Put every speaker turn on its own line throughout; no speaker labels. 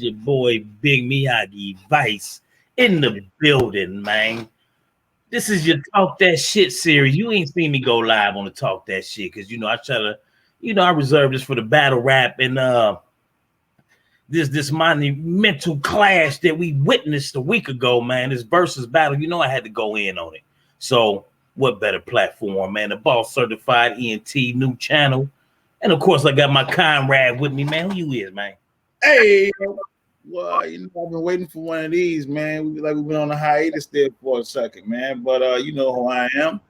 It's your boy Big Miyagi Vice in the building, man. This is your Talk That Shit series. You ain't seen me go live on the Talk That Shit because I try to, I reserve this for the battle rap and this monumental clash that we witnessed a week ago, man. This versus battle. I had to go in on it. So what better platform, man? The Bosscertified ENT new channel. And of course, I got my comrade with me, man. Who you is, man?
Hey, well, I've been waiting for one of these, man. We've been on a hiatus there for a second, man. But you know who I am.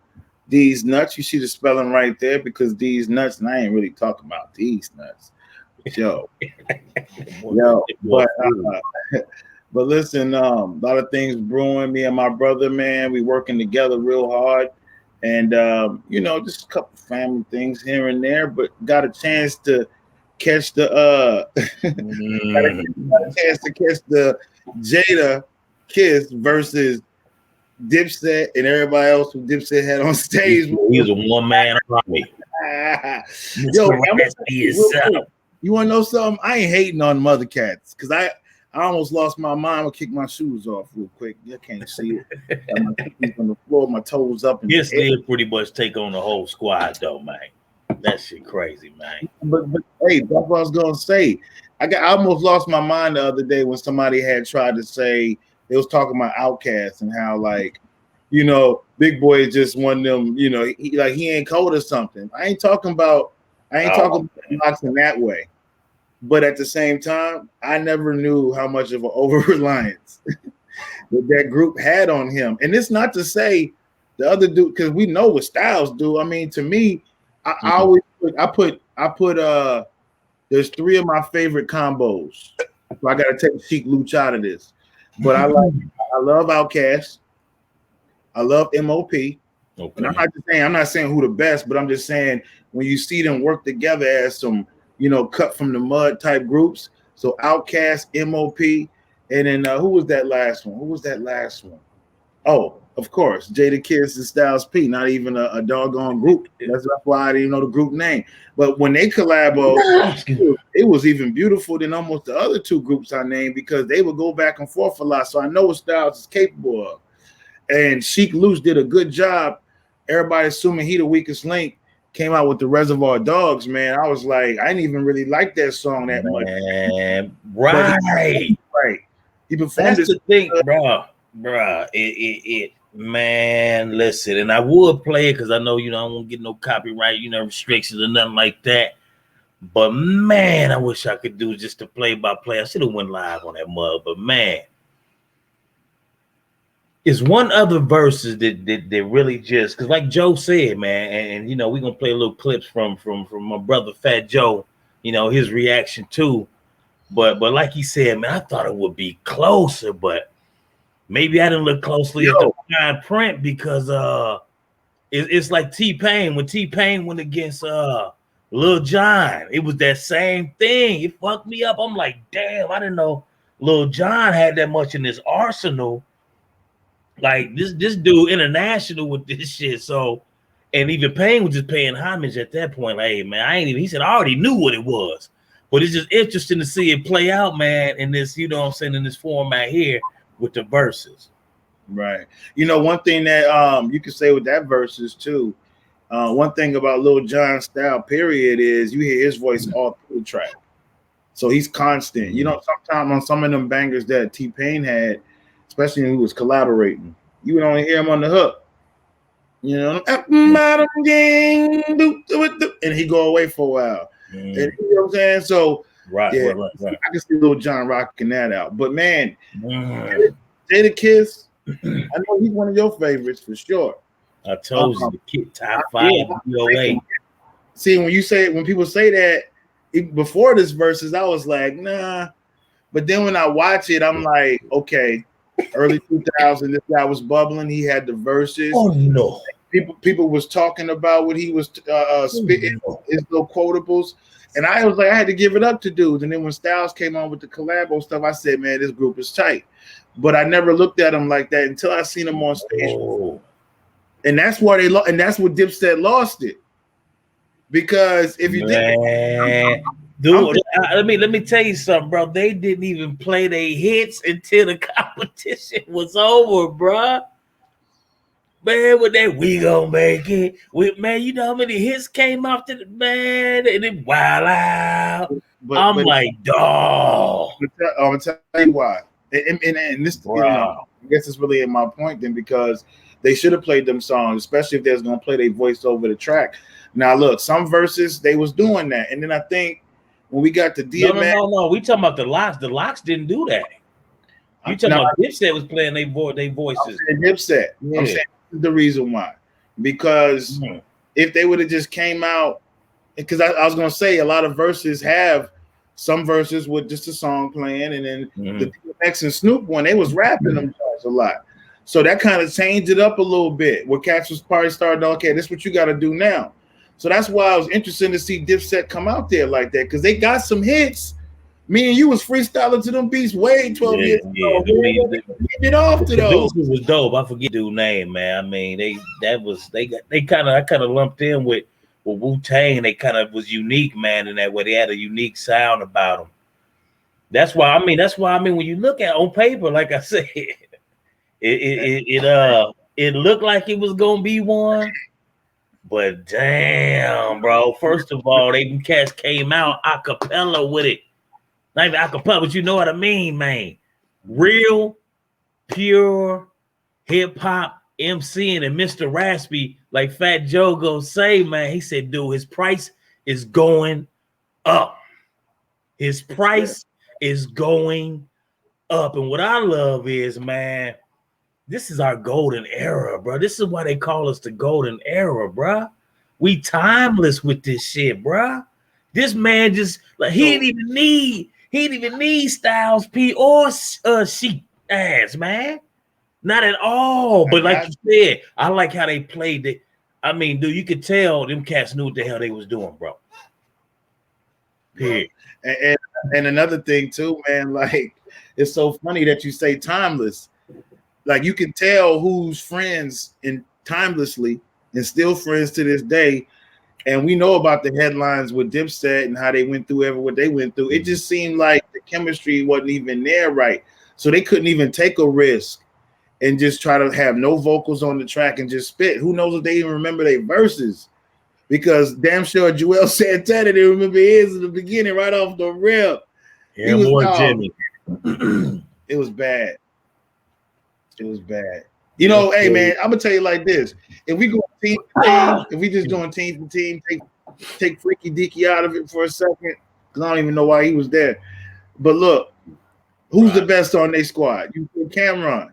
These nuts. You see the spelling right there because these nuts, and I ain't really talking about these nuts. Yo. But listen, a lot of things brewing. Me and my brother, man, we working together real hard. And just a couple family things here and there, but got a chance to catch the Jadakiss versus Dipset and everybody else who Dipset had on stage.
He was a one-man army.
Yo, you want to know something? I ain't hating on mother cats because I almost lost my mind. I'll kick my shoes off real quick. You can't see it. My feet on the floor, my toes up.
This did pretty much take on the whole squad, though, man. That shit crazy, man.
But hey, that's what I was gonna say. I almost lost my mind the other day when somebody had tried to say they was talking about Outkast and how Big Boy is just one of them. He ain't cold or something. I ain't talking about boxing that way. But at the same time, I never knew how much of an over-reliance that group had on him. And it's not to say the other dude, because we know what Styles do. I mean, to me, I always put there's three of my favorite combos. So I gotta take Sheik Luch out of this. But I love Outkast. I love MOP. Okay. And I'm not saying who the best, but I'm just saying when you see them work together as some cut from the mud type groups. So Outkast, MOP, and then who was that last one? Oh, of course, Jadakiss and Styles P. Not even a doggone group. That's why I didn't know the group name. But when they collabo, it was even beautiful than almost the other two groups I named because they would go back and forth a lot. So I know what Styles is capable of. And Sheik Luch did a good job. Everybody assuming he the weakest link. Came out with the Reservoir Dogs, man. I was like, I didn't even really like that song that much.
Right.
He performed.
That's the thing, bro. Man, listen, and I would play it because I know I won't get no copyright, restrictions or nothing like that. But man, I wish I could do just a play-by-play. I should have went live on that mug, but man. It's one other verses that really just because, like Joe said, man, and we're gonna play a little clips from my brother Fat Joe, his reaction too. But like he said, man, I thought it would be closer, but maybe I didn't look closely at the fine print because it's like T-Pain when T-Pain went against Lil Jon. It was that same thing. It fucked me up. I'm like, damn, I didn't know Lil Jon had that much in his arsenal. Like this dude international with this shit. So, and even Payne was just paying homage at that point. Like, hey, man, he said, I already knew what it was. But it's just interesting to see it play out, man, in this, in this format here with the verses.
Right. One thing that you can say with that verses too, one thing about Lil Jon style, period, is you hear his voice all through the track. So he's constant. Sometimes on some of them bangers that T-Pain had, especially when he was collaborating, you would only hear him on the hook. And he go away for a while. And you know what I'm saying? So
right.
I can see Lil Jon rocking that out. But man, Jadakiss, I know he's one of your favorites for sure.
I told you the kid top 5 DOA.
See, when people say that before this verses, I was like, nah. But then when I watch it, I'm like, okay. Early 2000, this guy was bubbling. He had the verses.
Oh no!
People was talking about what he was spitting, his little quotables, and I was like, I had to give it up to dudes. And then when Styles came on with the collabo stuff, I said, man, this group is tight. But I never looked at him like that until I seen him on stage. And that's why and that's what Dipset lost it. Because if you think
Dude, let me tell you something, bro. They didn't even play their hits until the competition was over, bro. Man, with that we gonna make it. Man, you know how many hits came after the man and then wild out. I'm like, dog.
I'm gonna tell you why. And this, wow. You know, I guess it's really in my point then, because they should have played them songs, especially if they was gonna play their voice over the track. Now look, some verses they was doing that, and then I think when we got the DMX,
no, we talking about the Locks. The Locks didn't do that. You talking about Dipset was playing their voices.
I'm saying Dipset. Yeah. I'm saying the reason why, because if they would have just came out, because I was gonna say a lot of verses have some verses with just a song playing, and then the DMX and Snoop one, they was rapping them a lot. So that kind of changed it up a little bit. Where cats was probably starting, okay, this is what you got to do now. So that's why I was interested to see Dipset come out there like that, because they got some hits. Me and you was freestyling to them beats way 12 years ago. It off to those.
This was dope. I forget dude's name, man. I mean, I kind of lumped in with Wu-Tang. They kind of was unique, man, in that way. They had a unique sound about them. That's why when you look at on paper, like I said, it looked like it was gonna be one. But damn, bro. First of all, they cats came out a cappella with it. Not even acapella, but you know what I mean, man. Real, pure hip-hop MCing, and Mr. Raspy, like Fat Joe gonna say, man, he said, dude, his price is going up. His price is going up. And what I love is, man, this is our golden era, bro. This is why they call us the golden era, bro. We timeless with this shit, bro. This man just, like, he didn't even need Styles P or Sheep ass, man. Not at all. But like you said, I like how they played it. I mean, dude, you could tell them cats knew what the hell they was doing, bro.
Yeah. And another thing too, man, like, it's so funny that you say timeless. Like, you can tell who's friends and timelessly and still friends to this day. And we know about the headlines with Dipset and how they went through what they went through. It just seemed like the chemistry wasn't even there, right? So they couldn't even take a risk and just try to have no vocals on the track and just spit. Who knows if they even remember their verses? Because damn sure Juelzsantana didn't remember his in the beginning, right off the rip.
Yeah, more Jimmy.
It was bad. It was bad. You know, hey man, I'm gonna tell you like this: if we go team for team, if we just doing team for team, take Freaky Deaky out of it for a second, because I don't even know why he was there. But look, who's the best on their squad? You say Camron,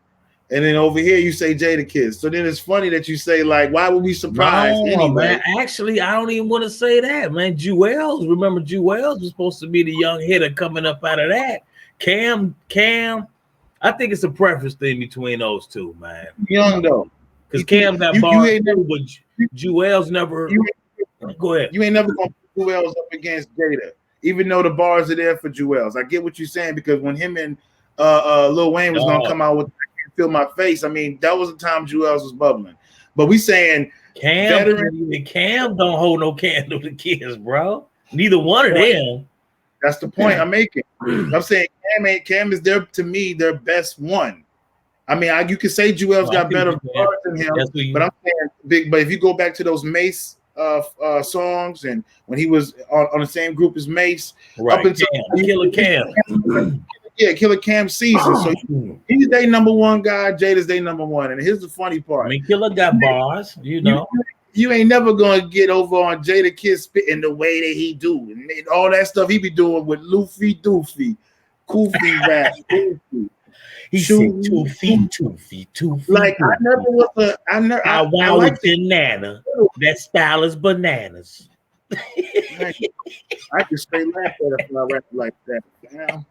and then over here you say Jadakiss. So then it's funny that you say, like, why would we surprise?
No, anyway? Man, actually, I don't even want to say that, man. Juelz, remember Juelz was supposed to be the young hitter coming up out of that. Cam. I think it's a preference thing between those two, man.
Young though,
because Cam got bars too, but Juelz never. Go ahead.
You ain't never gonna put Juelz up against Jada, even though the bars are there for Juelz. I get what you're saying, because when him and Lil Wayne was gonna come out with "I Can't Feel My Face," I mean, that was the time Juelz was bubbling. But we saying
Cam don't hold no candle to kids, bro. Neither one of them.
That's the point I'm making. I'm saying Cam is there, to me, their best one. I mean, you could say Juelz got better bars than him, but I'm saying big. But if you go back to those Mace songs, and when he was on the same group as Mace,
right? Up until Killer Cam,
Killer Cam season. So he's their number one guy. Jada's their number one. And here's the funny part:
I mean, Killer got bars, you know.
You ain't never gonna get over on Jadakiss spitting the way that he do, and all that stuff he be doing with Luffy Doofy, Koofy rap.
He said 2 feet.
Like, I never was
I like banana. That style is bananas.
I can straight laugh at it when I rap like that. Damn.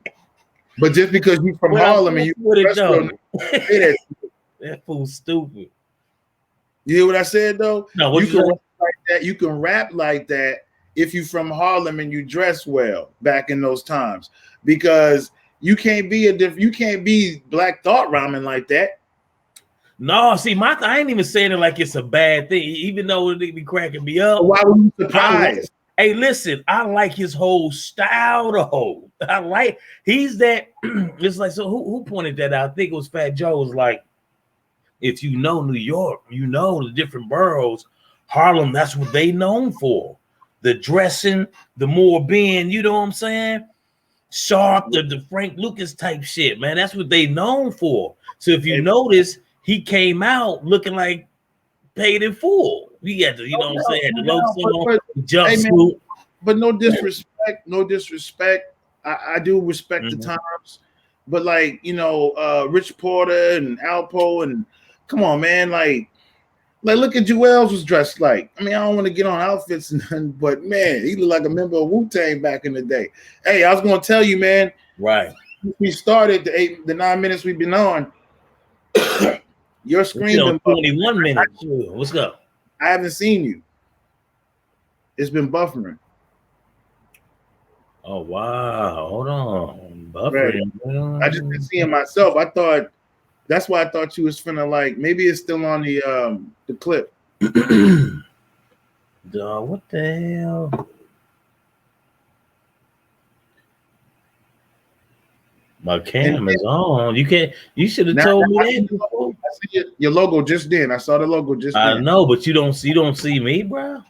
But just because you from Harlem and you
that fool's stupid.
You hear what I said though?
No,
you can rap like that. You can rap like that if you from Harlem and you dress well back in those times, because you can't be Black Thought rhyming like that.
No, see, I ain't even saying it like it's a bad thing, even though it be cracking me up.
Why were you surprised?
Hey, listen, I like his whole style though. I like he's that. It's like, so who pointed that out? I think it was Fat Joe. Was like, if you know New York, you know the different boroughs. Harlem, that's what they known for. The dressing, the more being, you know what I'm saying? Sharp, the Frank Lucas type shit, man. That's what they known for. So if you notice, he came out looking like paid in full. He had the, you know what I'm saying, had the low jumpsuit.
Hey, but no disrespect. I do respect the times, but like, you know, Rich Porter and Alpo, and come on, man, like look at Juelz was dressed like. I mean, I don't want to get on outfits and nothing, but man, he looked like a member of Wu-Tang back in the day. Hey, I was gonna tell you, man.
Right.
We started the 9 minutes we've been on. Your screen been
21 minutes. What's up?
I haven't seen you. It's been buffering.
Oh wow! Hold on, buffering.
Right. I just been seeing myself. I thought that's why I thought you was finna like maybe it's still on the clip.
Dog, what the hell? My cam is on. You can't. You should have told me that before.
I see your logo just then. I saw the logo just then.
I know, but you don't see me, bro.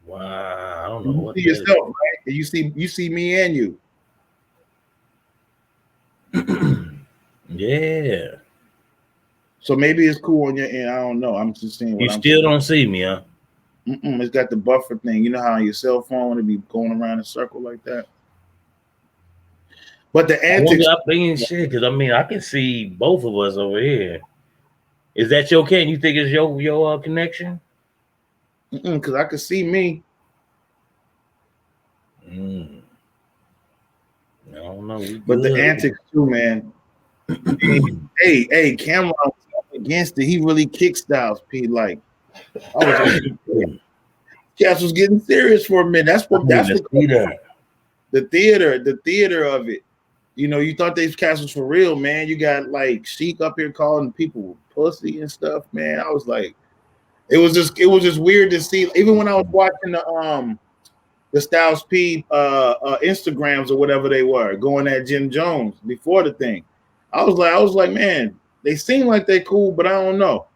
Wow, I don't know
you
what
see yourself, right? You see me and you.
Yeah.
So maybe it's cool on your end. I don't know. I'm just saying.
You still don't see me, huh?
It's got the buffer thing. You know how on your cell phone when it be going around in a circle like that. But the antics.
I'm thinking shit because I mean I can see both of us over here. Is that your can? You think it's your connection?
Because I can see me.
I don't know.
But the antics too, man. hey, Camron was up against it. He really kick styles, P. Like, I was like, Cass was getting serious for a minute. That's what the theater of it. You know, you thought these cats was for real, man. You got like Sheik up here calling people pussy and stuff, man. I was like, it was just weird to see. Even when I was watching the Styles P Instagrams or whatever they were going at Jimjones before the thing, I was like, man, they seem like they cool, but I don't know.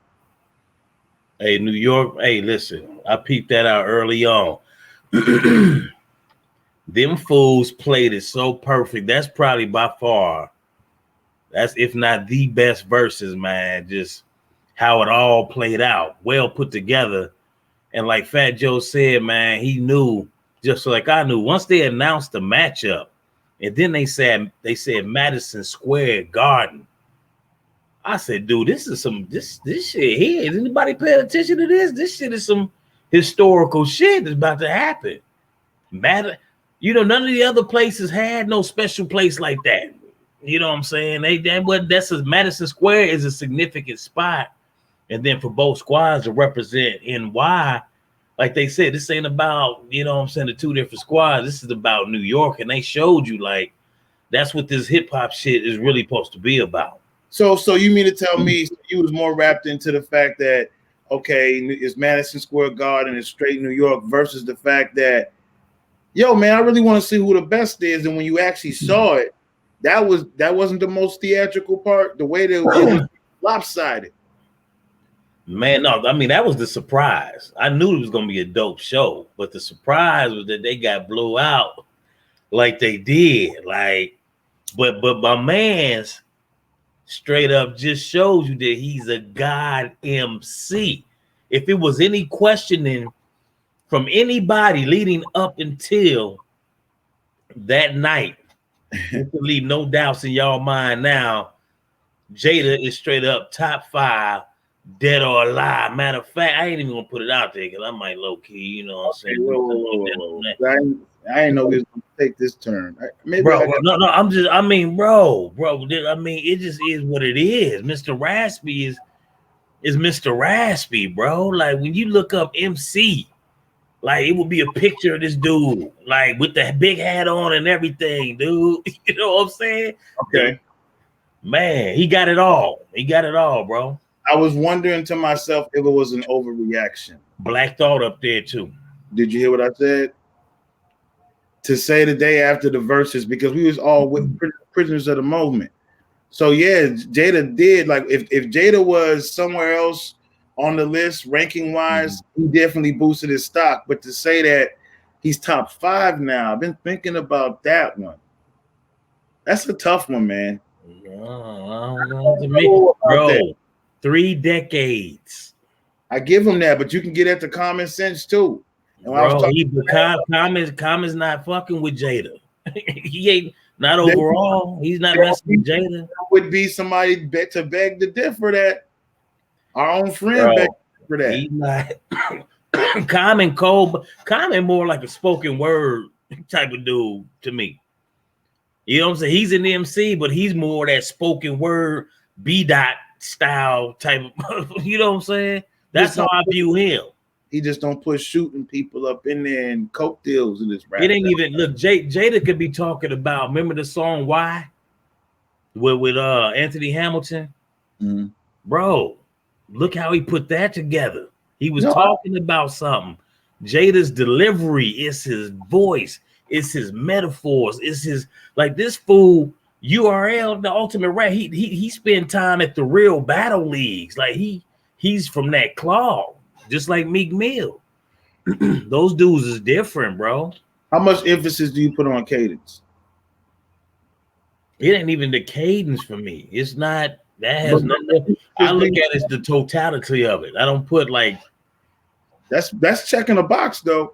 Hey, New York. Hey, listen, I peeped that out early on. Them fools played it so perfect. That's probably by far, that's if not the best verses, man. Just how it all played out, well put together. And like Fat Joe said, man, he knew, just like I knew, once they announced the matchup, and then they said Madison Square Garden. I said, dude, this is some this shit here. Is anybody paying attention to this? This shit is some historical shit that's about to happen. You know, none of the other places had no special place like that. You know what I'm saying? Madison Square is a significant spot. And then for both squads to represent NY, like they said, this ain't about, you know what I'm saying, the two different squads. This is about New York. And they showed you, like, that's what this hip hop shit is really supposed to be about.
So you mean to tell me you was more wrapped into the fact that, okay, it's Madison Square Garden, it's straight New York, versus the fact that, yo, man, I really want to see who the best is. And when you actually saw it, that wasn't the most theatrical part. The way it was lopsided.
Man, no, I mean, that was the surprise. I knew it was going to be a dope show, but the surprise was that they got blew out like they did. Like, but my man's straight up just shows you that he's a god MC. If it was any questioning from anybody leading up until that night, you can leave no doubts in y'all mind now. Jada is straight up top 5, dead or alive. Matter of fact, I ain't even gonna put it out there because I might low key, you know what I'm saying?
Whoa. I ain't know we was gonna take this turn.
Bro, I mean, it just is what it is. Mr. Raspy is Mr. Raspy, bro. Like when you look up MC, like it would be a picture of this dude, like with the big hat on and everything, dude. You know what I'm saying?
Okay.
Man, he got it all. He got it all, bro.
I was wondering to myself if it was an overreaction.
Black Thought up there too.
Did you hear what I said? To say the day after the verses, because we was all prisoners of the moment. So yeah, Jada did, like, if Jada was somewhere else on the list ranking wise, he definitely boosted his stock. But to say that he's top 5 now, I've been thinking about that one. That's a tough one, man.
Bro, 3 decades.
I give him that, but you can get at the common sense too. And
bro, Common's not fucking with Jada. He ain't, not overall. He's not messing with Jada.
Would be somebody to beg to differ that. Our own friend begged for that.
He's not. Common Cole. Common more like a spoken word type of dude to me. You know what I'm saying? He's an MC, but he's more that spoken word B-Dot style type of, you know what I'm saying? That's how I view him.
He just don't put shooting people up in there and coke deals in this rap.
It ain't even, look, Jada could be talking about, remember the song Why? With Anthony Hamilton?
Mm-hmm.
Bro, look how he put that together. He was talking about something. Jada's delivery, it's his voice, it's his metaphors, it's his, like, this fool, URL, the ultimate rap, he spent time at the real battle leagues. Like, he's from that claw. Just like Meek Mill. Those dudes is different, bro.
How much emphasis do you put on cadence?
It ain't even the cadence for me. It's not, that has nothing. I look at it as the totality of it. I don't put like.
That's checking a box though.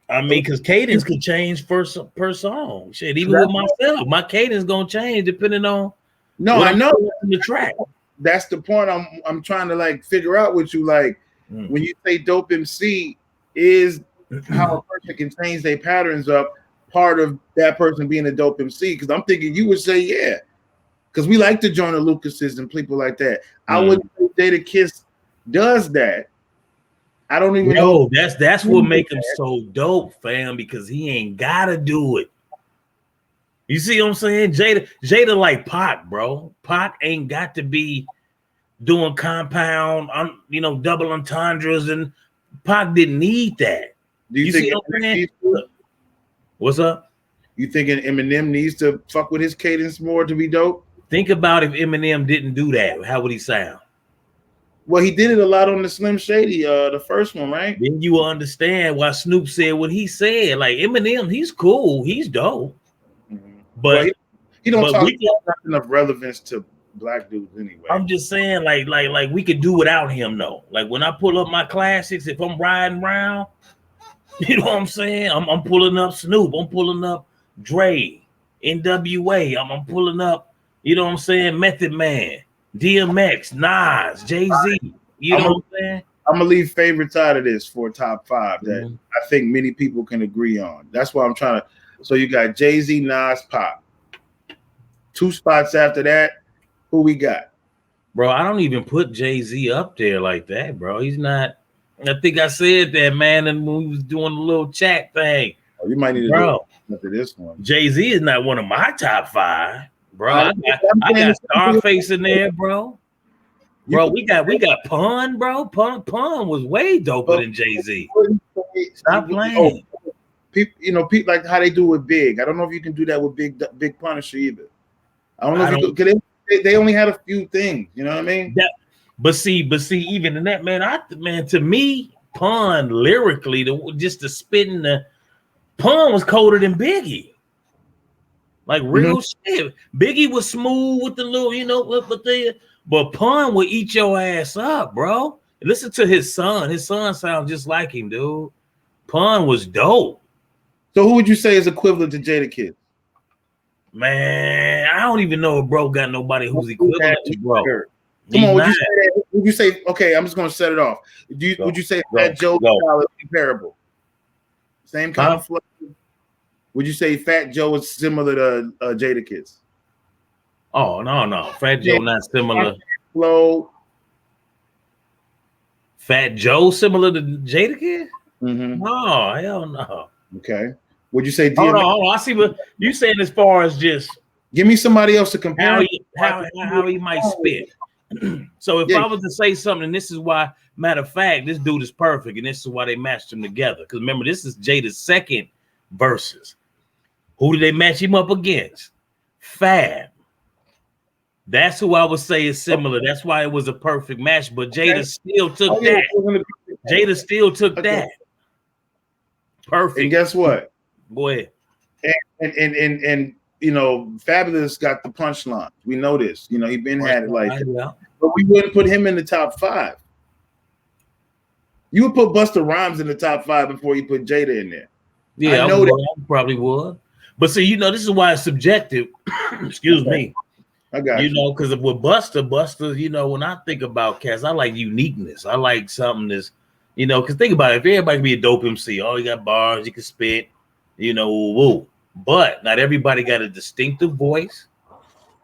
I mean, because cadence could change per song. Shit, even with myself, my cadence gonna change depending on.
No, I know
the track.
That's the point I'm trying to like figure out with you. Like, when you say dope MC, is how a person can change their patterns up part of that person being a dope MC? Because I'm thinking you would say yeah, because we like to join the Lucases and people like that. I would say Jadakiss does that. I don't even know.
That's what make him so dope, fam, because he ain't gotta do it. You see what I'm saying? Jada like Pac, bro. Pac ain't got to be doing compound, double entendres, and Pac didn't need that.
Do you think
see what I'm saying? What's up?
You thinking Eminem needs to fuck with his cadence more to be dope?
Think about if Eminem didn't do that, how would he sound?
Well, he did it a lot on the Slim Shady, the first one, right?
Then you will understand why Snoop said what he said. Like, Eminem, he's cool, he's dope, but
well, he don't talk enough relevance to black dudes anyway.
I'm just saying, like we could do without him though. Like, when I pull up my classics, if I'm riding around, you know what I'm saying? I'm pulling up Snoop, I'm pulling up Dre, NWA, I'm pulling up, you know what I'm saying, Method Man, DMX, Nas, Jay-Z. You know what I'm saying?
I'm gonna leave favorites out of this for top 5 that I think many people can agree on. That's why I'm trying to. So you got Jay-Z, Nas, Pop. 2 spots after that. Who we got?
Bro, I don't even put Jay-Z up there like that, bro. He's not. I think I said that, man, and when we was doing the little chat thing.
Oh, you might need to do it after this one.
Jay-Z is not one of my top 5, bro. I got Scarface in there, bro. Bro, we got Pun, bro. Pun was way doper than Jay-Z. Stop playing.
People, people like how they do with Big. I don't know if you can do that with Big Punisher either. I don't know if you could, because they only had a few things. You know what I mean?
But see, even in that, man, to me, Pun lyrically, just the spitting, Pun was colder than Biggie. Like, real shit. Biggie was smooth with the little, but Pun would eat your ass up, bro. Listen to his son. His son sounds just like him, dude. Pun was dope.
So who would you say is equivalent to Jadakiss?
Man, I don't even know if bro got nobody who's equivalent to bro.
Come on, would you say, okay, I'm just going to set it off. Would you say Fat Joe is comparable? Same kind of flow? Would you say Fat Joe is similar to Jadakiss?
Oh, no. Fat Joe not similar.
Flow.
Fat Joe similar to Jadakiss?
Mm-hmm.
No, hell no.
Okay. Would you say
Hold on. I see what you saying as far as just
give me somebody else to compare.
How he might spit. So if I was to say something, this is why, matter of fact, this dude is perfect, and this is why they matched him together. Because remember, this is Jada's second verses. Who did they match him up against? Fab. That's who I would say is similar. That's why it was a perfect match. But Jada still took that. Jada still took that. Perfect.
And guess what?
Go ahead.
And you know, Fabulous got the punchline. We know this. You know, he been had it like that. Yeah. But we wouldn't put him in the top 5. You would put Busta Rhymes in the top 5 before you put Jada in there.
Yeah, I know that. I probably would. But see, you know, this is why it's subjective. Excuse me.
I got you.
Know, because with Busta, you know, when I think about cats, I like uniqueness. I like something that's, you know, because think about it. If everybody can be a dope MC, oh, you got bars, you can spit, you know, woo. But not everybody got a distinctive voice.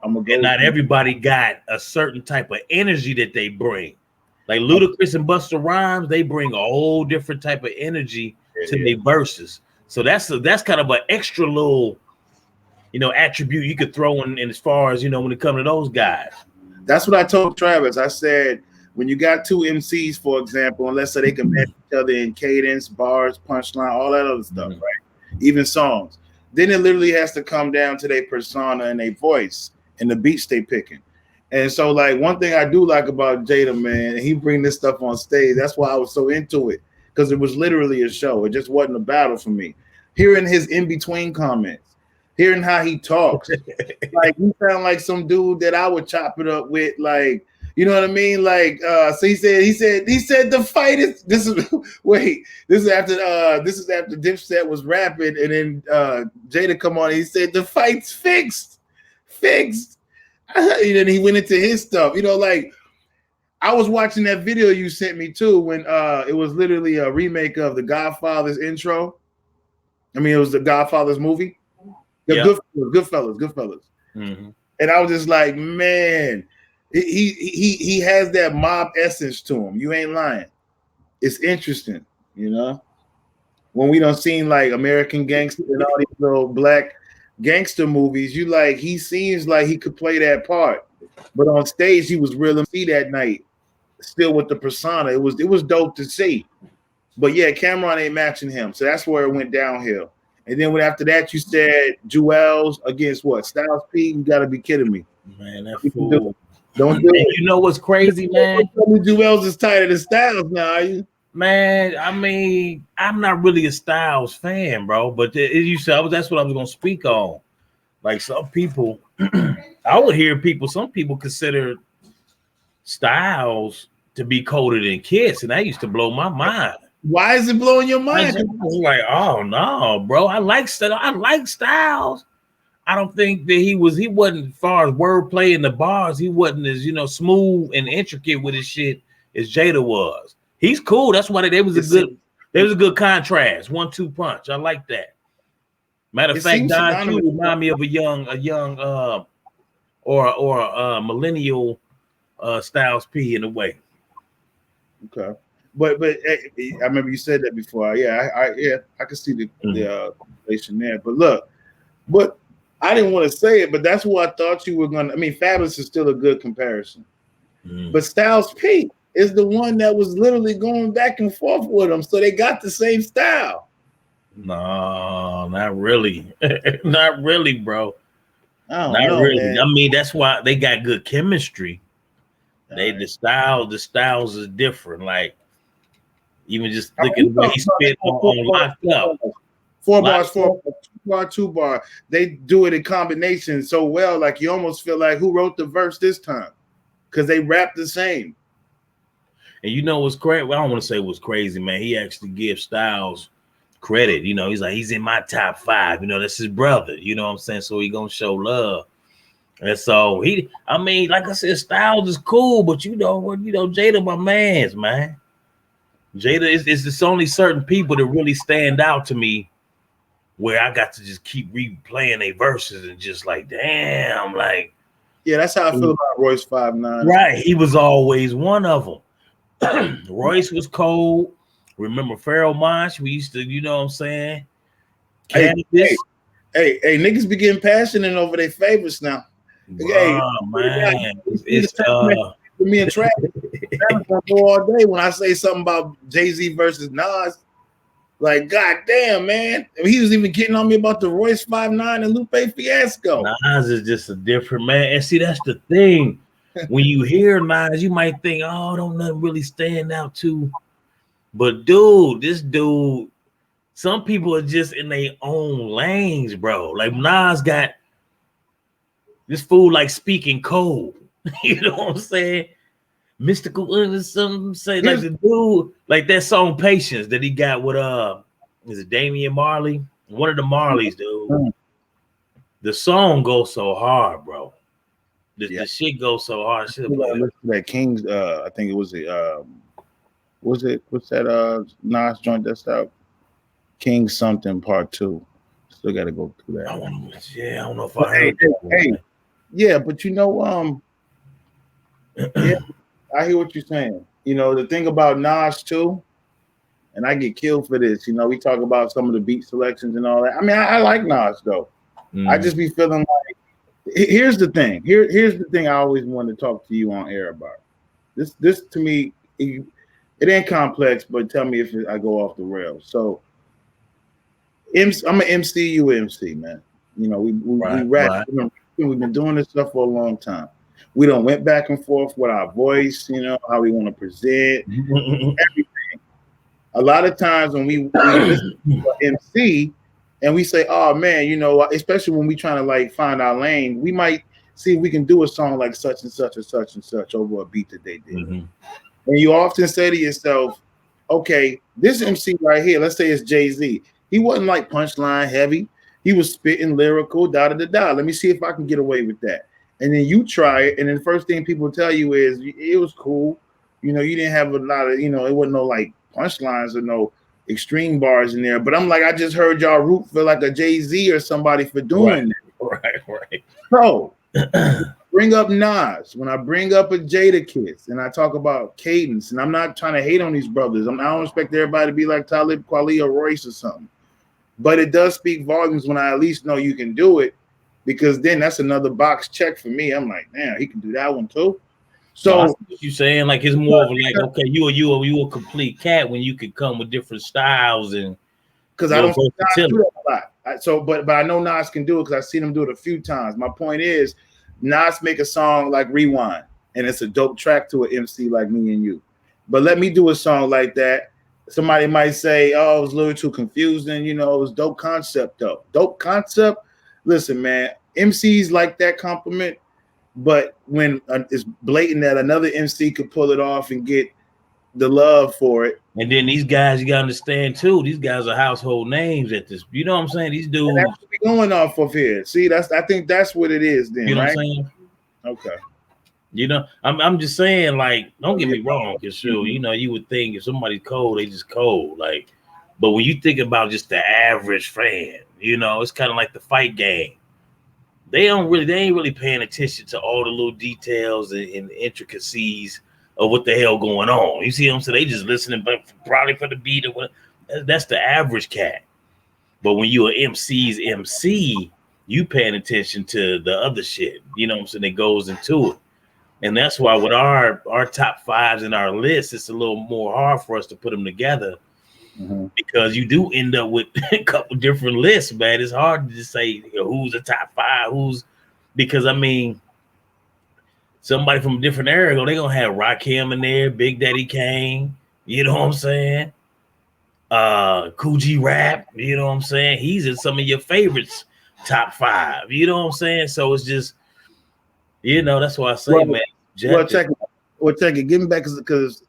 And not everybody got a certain type of energy that they bring. Like Ludacris and Busta Rhymes, they bring a whole different type of energy to their verses. So that's kind of an extra little, you know, attribute you could throw in as far as, you know, when it comes to those guys.
That's what I told Travis. I said, when you got 2 MCs, for example, and let's say they can match each other in cadence, bars, punchline, all that other stuff, right? Even songs. Then it literally has to come down to their persona and their voice and the beats they picking. And so, like, one thing I do like about Jada, man, he bring this stuff on stage. That's why I was so into it, because it was literally a show. It just wasn't a battle for me. Hearing his in-between comments, hearing how he talks, like, he sound like some dude that I would chop it up with, like, you know what I mean? Like, so he said the fight is this is after Dipset was rapping, and then Jada come on and he said the fight's fixed. And then he went into his stuff. You know, like, I was watching that video you sent me too when it was literally a remake of the Godfather's intro. I mean, it was the Godfather's movie. Goodfellas. Mm-hmm. And I was just like, man, he has that mob essence to him. You ain't lying. It's interesting, you know. When we don't seen like American Gangster and all these little black gangster movies, you like, he seems like he could play that part, but on stage he was real MC that night, still with the persona. It was dope to see. But yeah, Camron ain't matching him, so that's where it went downhill. And then after that, you said Juelz against what? Styles P? You gotta be kidding me,
man. That fool.
Don't do it.
You know what's crazy, man?
Juelz is tighter than Styles now, are you?
Man, I mean, I'm not really a Styles fan, bro. But you said that's what I was gonna speak on. Like, some people, I would hear some people consider Styles to be colder than Kiss, and that used to blow my mind.
Why is it blowing your mind?
I was like, oh no, bro. I like Styles. I don't think that he wasn't, as far as wordplay in the bars, he wasn't as, you know, smooth and intricate with his shit as Jada was. He's cool. That's why there was a good contrast, 1-2 punch. I like that. Matter of fact, Don Q remind me of a young millennial Styles P in a way.
Okay, but I remember you said that before. Yeah, I can see the relation there. But look, but I didn't want to say it, but that's what I thought you were gonna. I mean, Fabulous is still a good comparison, but Styles P is the one that was literally going back and forth with him, so they got the same style.
No, not really. Not really, bro.
Not really. Man.
I mean, that's why they got good chemistry. The styles is different. Like, even just looking at the way he spit on Locked Up.
4 bars, 4 bar, 2 bar. They do it in combination so well, like you almost feel like who wrote the verse this time? Because they rap the same.
And you know what's crazy? Well, I don't want to say what's crazy, man. He actually gives Styles credit. You know, he's like, he's in my top 5. You know, that's his brother. You know what I'm saying? So he gonna show love. And so I mean, like I said, Styles is cool, but you know, Jada, my man's, man. Jada it's only certain people that really stand out to me, where I got to just keep replaying their verses and just like, damn, like.
Yeah, that's how I feel about Royce 5'9".
Right, he was always one of them. Royce was cold. Remember Pharoah Monch? We used to, you know what I'm saying?
Hey, niggas be getting passionate over their favorites now.
Oh, man. It's
with me and Travis. Travis gonna go all day when I say something about Jay-Z versus Nas. Like, goddamn, man. I mean, he was even getting on me about the Royce 5'9" and Lupe Fiasco.
Nas is just a different man. And see, that's the thing. When you hear Nas, you might think, oh, don't nothing really stand out too. But dude, this dude, some people are just in their own lanes, bro. Like Nas got this fool like speaking code. You know what I'm saying? Mystical something say like the dude, like that song Patience that he got with is it Damian Marley? One of the Marleys, dude. The song goes so hard, bro. The shit goes so hard.
Listen to that King's I think it was what's that Nas joint that's out? King something part 2. Still gotta go through that.
I don't know if I heard
that. Yeah, but you know, yeah, I hear what you're saying. You know, the thing about Nas too, and I get killed for this. You know, we talk about some of the beat selections and all that. I mean, I like Nas though. I just be feeling like here's the thing. Here's the thing I always want to talk to you on air about. This to me, it ain't complex, but tell me if I go off the rails. So I'm an MC, you MC, man. You know, we rap. Right. We've been doing this stuff for a long time. We done went back and forth with our voice, you know, how we want to present, everything. A lot of times when we listen to MC and we say, oh man, you know, especially when we trying to like find our lane, we might see if we can do a song like such and such and such and such over a beat that they did. And you often say to yourself, okay, this MC right here, let's say it's Jay-Z. He wasn't like punchline heavy. He was spitting lyrical, da-da-da-da. Let me see if I can get away with that. And then you try it, and then the first thing people tell you is it was cool. You know, you didn't have a lot of, you know, it wasn't no like punchlines or no extreme bars in there. But I'm like, I just heard y'all root for like a Jay-Z or somebody for doing that.
Right.
So bring up Nas. When I bring up a Jadakiss and I talk about cadence, and I'm not trying to hate on these brothers. I don't expect everybody to be like Talib Kweli or Royce or something. But it does speak volumes when I at least know you can do it. Because then that's another box check for me. I'm like, damn, he can do that one too. So
you saying like it's more of like, okay, you a complete cat when you could come with different styles and
because I don't see Nas do that a lot. But I know Nas can do it because I've seen him do it a few times. My point is, Nas make a song like Rewind, and it's a dope track to an MC like me and you. But let me do a song like that. Somebody might say, oh, it was a little too confusing. You know, it was dope concept though. Dope concept. Listen, man, MCs like that compliment, but when it's blatant that another MC could pull it off and get the love for it.
And then these guys, you gotta understand too, these guys are household names at this. You know what I'm saying? These dudes.
And that's what we're going off of here. See, I think that's what it is then,
you know
right?
What I'm saying?
Okay.
You know, I'm just saying, like, don't get me wrong, because sure, you know, you would think if somebody's cold, they just cold. Like, but when you think about just the average fan, you know, it's kind of like the fight game. They ain't really paying attention to all the little details and intricacies of what the hell going on. You see what I'm saying? They just listening, but probably for the beat or what. That's the average cat. But when you are MC's MC, you paying attention to the other shit. You know what I'm saying? That goes into it. And that's why with our top fives in our list, it's a little more hard for us to put them together. Because you do end up with a couple different lists, man. It's hard to just say who's the top five, because I mean, somebody from a different era, they're gonna have Rakim in there, Big Daddy Kane, you know what I'm saying? Cool G Rap, you know what I'm saying? He's in some of your favorites top five, you know what I'm saying? So it's just, you know, that's why I say, man.
Check it. Give me back because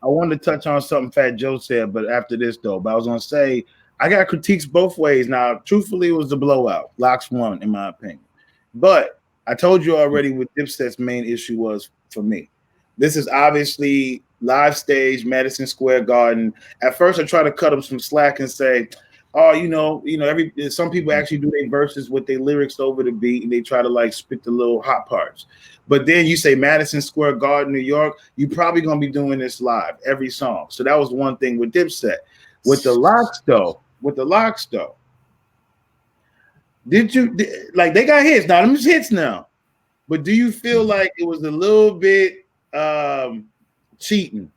I wanted to touch on something Fat Joe said, but after this though, but I was gonna say I got critiques both ways. Now, truthfully, it was the blowout. Locks won, in my opinion. But I told you already what Dipset's main issue was for me. This is obviously live stage, Madison Square Garden. At first, I tried to cut them some slack and say, oh, you know, some people actually do their verses with their lyrics over the beat, and they try to like spit the little hot parts. But then you say Madison Square Garden, New York, you probably gonna be doing this live every song. So that was one thing with Dipset. With the locks though, like they got hits now? Them is hits now. But do you feel like it was a little bit cheating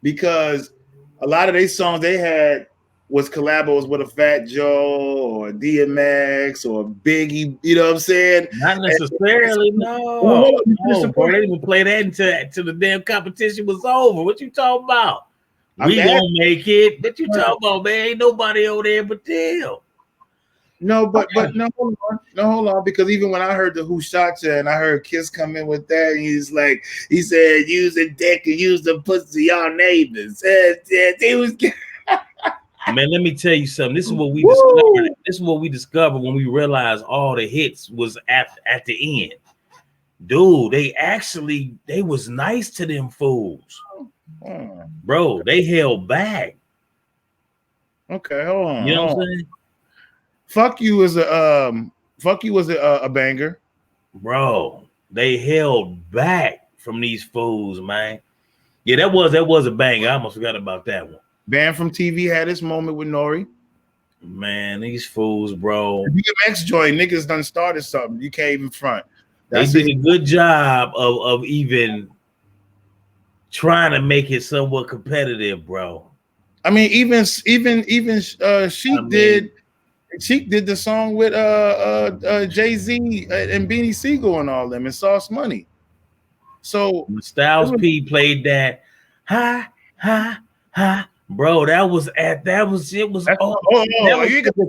because a lot of these songs they had was collabos with a Fat Joe or DMX or Biggie. You know what I'm saying?
Not necessarily. No, bro. They didn't play that until the damn competition was over. What you talking about? We gonna make it. What you talking about, man? Ain't nobody over there but them.
No, but no, hold on, because even when I heard the Who Shot Ya and I heard Kiss come in with that, and he said, use a dick and use the pussy, y'all neighbors. They was
man, let me tell you something. This is what we discovered. This is what we discovered when we realized all the hits was at the end. Dude, they was nice to them fools. Bro, they held back.
Okay, hold on.
You know what I'm saying?
Fuck You was a banger.
Bro, they held back from these fools, man. Yeah, that was a banger. I almost forgot about that one.
Banned from TV had this moment with Nori.
Man, these fools, bro.
DMX joint, niggas done started something. You can't even front.
They did a good job of even trying to make it somewhat competitive, bro.
I mean, even Sheik did the song with Jay-Z and Beanie Siegel and all them and Sauce Money. So
Styles P played that ha ha ha. Bro, the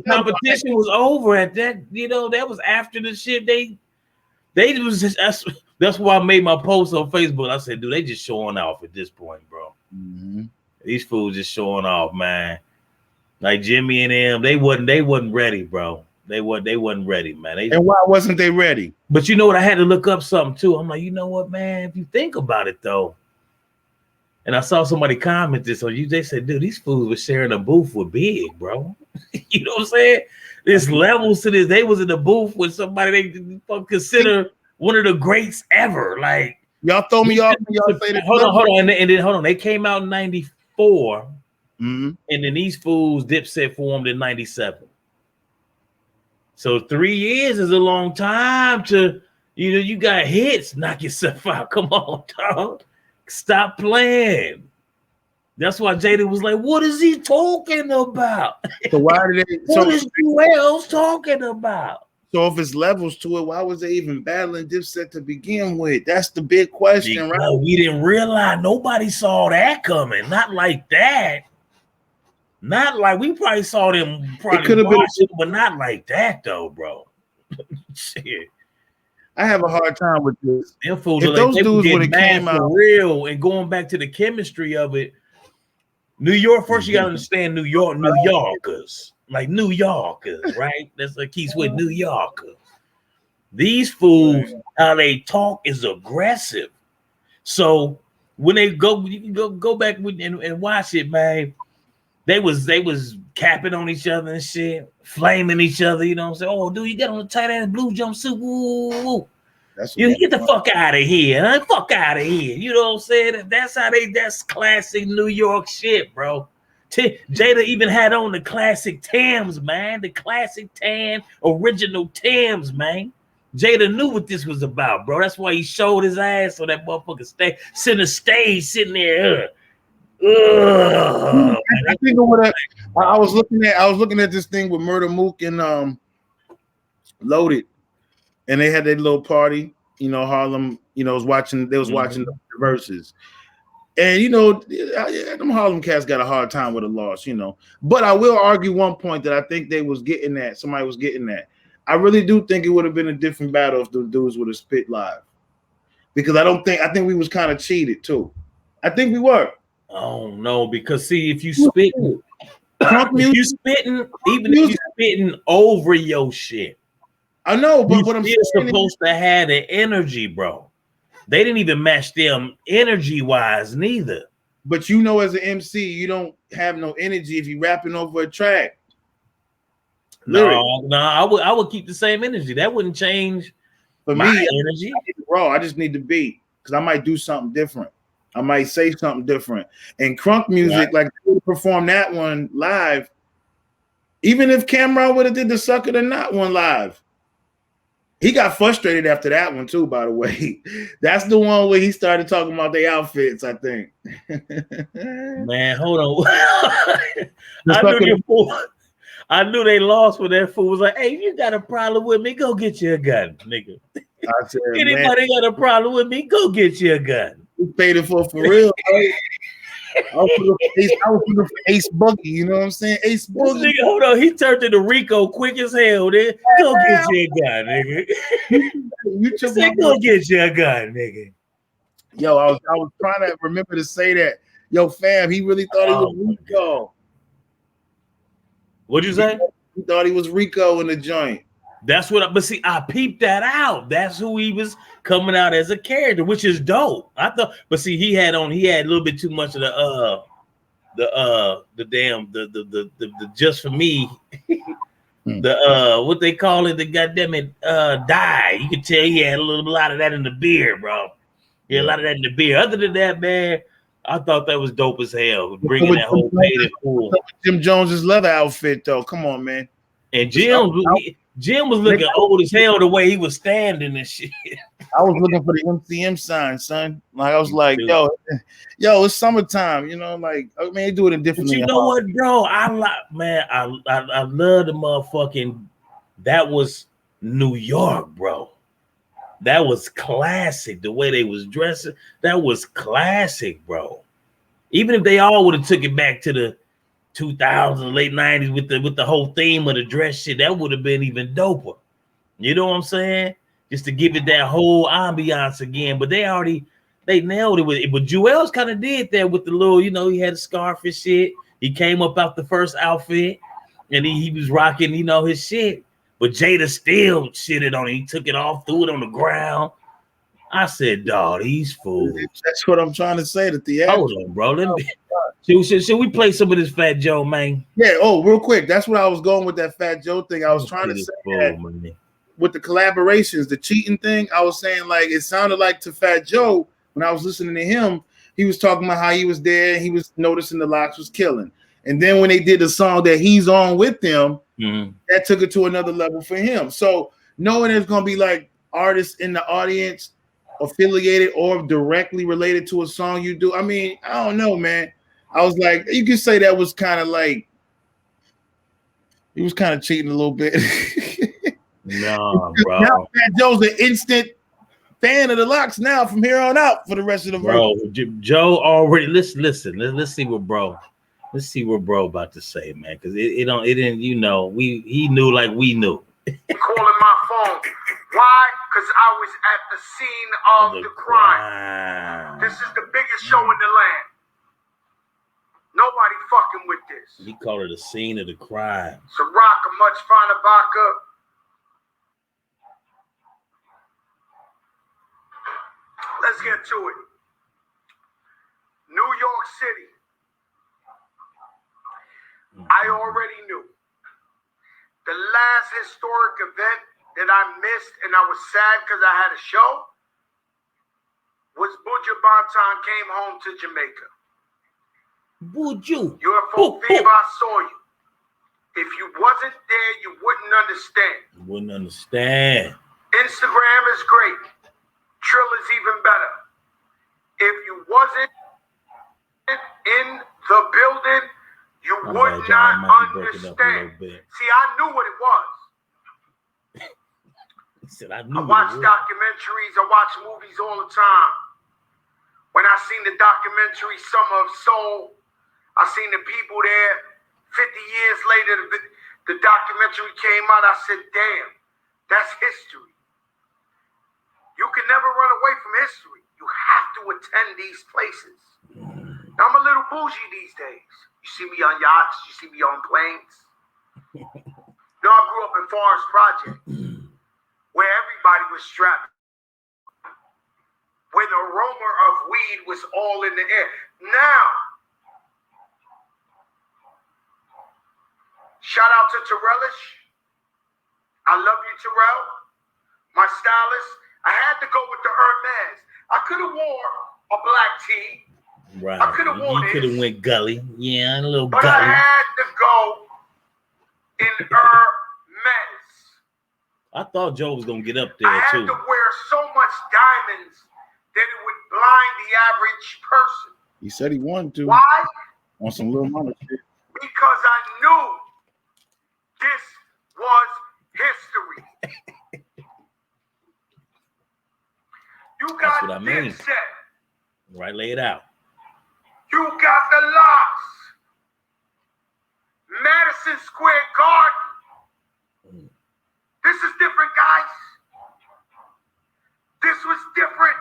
competition was over at that. You know, that was after the shit. They was just that's why I made my post on Facebook. I said, dude, they just showing off at this point, bro.
Mm-hmm.
These fools just showing off, man. Like Jimmy and them, they wasn't ready, bro. They wasn't ready, man.
And why wasn't they ready?
But you know what? I had to look up something too. I'm like, you know what, man? If you think about it though. And I saw somebody comment this on you. They said, dude, these fools were sharing a booth with Big, bro. You know what I'm saying? There's levels to this. They was in the booth with somebody they consider one of the greats ever. Like,
y'all throw me off. Y'all say that.
Hold on. And then hold on. They came out in 94.
Mm-hmm.
And then these fools, Dipset formed in 97. So 3 years is a long time to, you got hits. Knock yourself out. Come on, dog. Stop playing. That's why Jada was like, what is he talking about?
So why did they?
What is Juelz talking about?
So if it's levels to it, why was they even battling Dipset to begin with? That's the big question, right?
We didn't realize. Nobody saw that coming. Not like that. Not like we probably saw them. Probably could have been, but not like that though, bro. Shit.
I have a hard time with this.
Them fools if those dudes would have came out for real and going back to the chemistry of it. New York, first you gotta understand New Yorkers, like New Yorkers, right? That's a key with New Yorkers. These fools, how they talk is aggressive. So when they go, you can go back and watch it, man. They was capping on each other and shit, flaming each other. You know what I'm saying? Oh, dude, you got on a tight ass blue jumpsuit. Woo. You get the fuck out of here. Huh? Fuck out of here. You know what I'm saying? That's classic New York shit, bro. Jada even had on the classic Tams, man. The classic tan, original Tams, man. Jada knew what this was about, bro. That's why he showed his ass so that motherfucker sitting sitting there.
I think of what I was looking at this thing with Murder Mook and Loaded, and they had their little party. You know, Harlem. You know, watching the Verzuz, and you know, them Harlem cats got a hard time with a loss. You know, but I will argue one point that I think they was getting at. Somebody was getting at. I really do think it would have been a different battle if the dudes would have spit live, because I think we was kind of cheated too. I think we were.
Oh no, because see, if you spitting, if you spitting over your shit,
I know, but what I'm
supposed to have the energy, bro. They didn't even match them energy wise, neither.
But you know, as an MC, you don't have no energy if you rapping over a track.
No, I would keep the same energy. That wouldn't change
for
my
me.
Energy,
raw. I just need the beat because I might do something different. I might say something different. And crunk music, like they perform that one live, even if Camron would have did the Sucker or Not one live, He got frustrated after that one too, by the way. That's the one where he started talking about their outfits, I think.
Man, hold on. I knew they lost when that fool was like, hey, you got a problem with me? Go get you a gun, nigga.
I said,
anybody got a problem with me? Go get you a gun.
We paid it for real. I was looking for Ace Boogie, you know what I'm saying? Ace Boogie.
Nigga, hold on, he turned into Rico quick as hell. Then go get you a gun, nigga. You said, go get you a gun, nigga.
Yo, I was trying to remember to say that. Yo, fam, he really thought he was Rico.
What'd you say?
He thought he was Rico in the joint.
That's what. But see, I peeped that out. That's who he was coming out as a character, which is dope. I thought, but see, he had a little bit too much of the just for me, what they call it, the goddamn it, dye. You could tell he had a lot of that in the beer, bro. Yeah, a lot of that in the beer. Other than that, man, I thought that was dope as hell. Bringing that whole faded fool.
Jimjones' leather outfit, though. Come on, man.
And Jim was looking old as hell the way he was standing and shit.
I was looking for the MCM sign, son. Like I was like, yo, it's summertime, you know. Like, I mean, do it in different.
But you know what, bro? I love the motherfucking. That was New York, bro. That was classic. The way they was dressing, that was classic, bro. Even if they all would have took it back to the 2000s, late 90s with the whole theme of the dress shit, that would have been even doper. You know what I'm saying? Just to give it that whole ambiance again. But they nailed it with it. But Juelz kind of did that with the little, you know, he had a scarf and shit. He came up out the first outfit and he was rocking, you know, his shit. But Jada still shitted on it. He took it off, threw it on the ground. I said, dog, these fools.
That's what I'm trying to say.
Hold on, bro. Should we play some of this Fat Joe, man?
Yeah. Oh, real quick. That's what I was going with that Fat Joe thing. I was trying to say that with the collaborations, the cheating thing. I was saying like it sounded like to Fat Joe when I was listening to him. He was talking about how he was there. And he was noticing the Lox was killing. And then when they did the song that he's on with them, that took it to another level for him. So knowing there's gonna be like artists in the audience affiliated or directly related to a song you do. I mean, I don't know, man. I was like, you could say that was kind of like he was kind of cheating a little bit.
No, bro.
Now Fat Joe's an instant fan of the Lox now from here on out for the rest of the
bro. Joe already listen. Let's see what bro. Let's see what bro about to say, man. Because it didn't, you know, he knew like we knew.
Calling my phone. Why? Because I was at the scene of the crime. This is the biggest show in the land. Nobody fucking with this.
He called it a scene of the crime.
Ciroc, a much finer vodka. Let's get to it. New York City. I already knew. The last historic event that I missed and I was sad because I had a show was Jadakiss came home to Jamaica.
Buju.
UFO Fever, I saw you. If you wasn't there, you wouldn't understand.
You wouldn't understand.
Instagram is great. Trill is even better. If you wasn't in the building, you would not understand. See, I knew what it was.
He said, I
watch documentaries, I watch movies all the time. When I seen the documentary Summer of Soul, I seen the people there. 50 years later, the documentary came out. I said, damn, that's history. You can never run away from history. You have to attend these places. Now, I'm a little bougie these days. You see me on yachts, you see me on planes. I grew up in Forest Project, where everybody was strapped, where the aroma of weed was all in the air. Now, shout out to Terrellish. I love you, Terrell. My stylist. I had to go with the Hermes. I could have wore a black tee.
Right.
I could have worn it.
You could have went gully. Yeah, a little
but
gully.
I had to go in Hermes.
I thought Joe was gonna get up there
I had
too.
to wear so much diamonds that it would blind the average person.
He said he wanted to.
Why?
On some little mama shit.
Because I knew this was history. You got
what I mean.
Dipset.
Right, lay it out.
You got the Locks. Madison Square Garden. This is different, guys. This was different.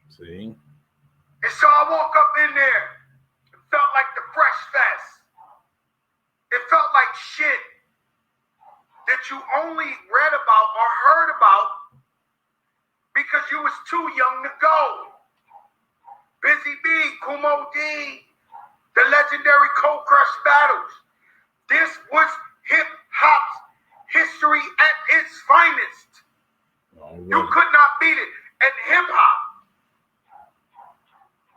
See?
And so I woke up in there. It felt like the Fresh Fest. It felt like shit that you only read about or heard about because you was too young to go. Busy B, Kumo D, the legendary Cold Crush battles. This was hip-hop's history at its finest. You could not beat it. And hip-hop,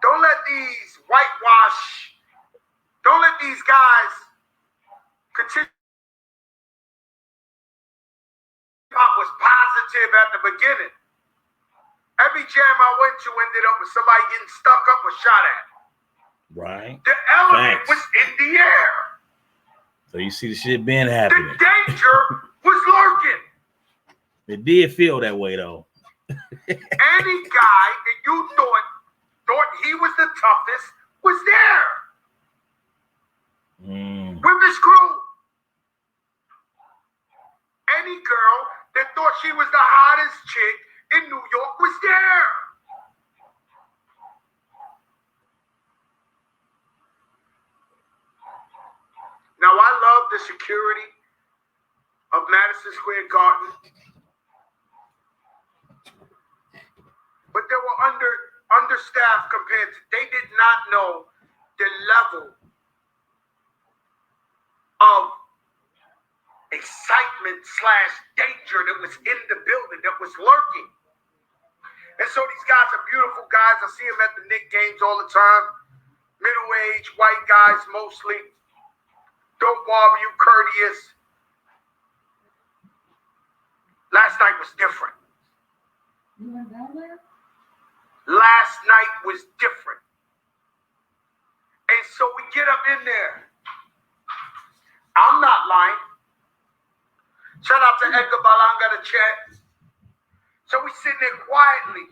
don't let these whitewash, don't let these guys continue. Hip-hop was positive at the beginning. Every jam I went to ended up with somebody getting stuck up or shot at.
Right.
The element
Facts.
was in the air.
So you see the shit been happening.
The danger was lurking.
It did feel that way though.
Any guy that you thought he was the toughest was there with his crew. Any girl that thought she was the hottest chick in New York was there. Now I love the security of Madison Square Garden, but they were understaffed compared to. They did not know the level of excitement / danger that was in the building, that was lurking. And so these guys are beautiful guys. I see them at the Knicks games all the time. Middle-aged white guys mostly. Don't bother you, courteous. Last night was different.
You went down there?
Last night was different. And so we get up in there. I'm not lying. Shout out to Edgar Balanga, the chat. So we sitting there quietly.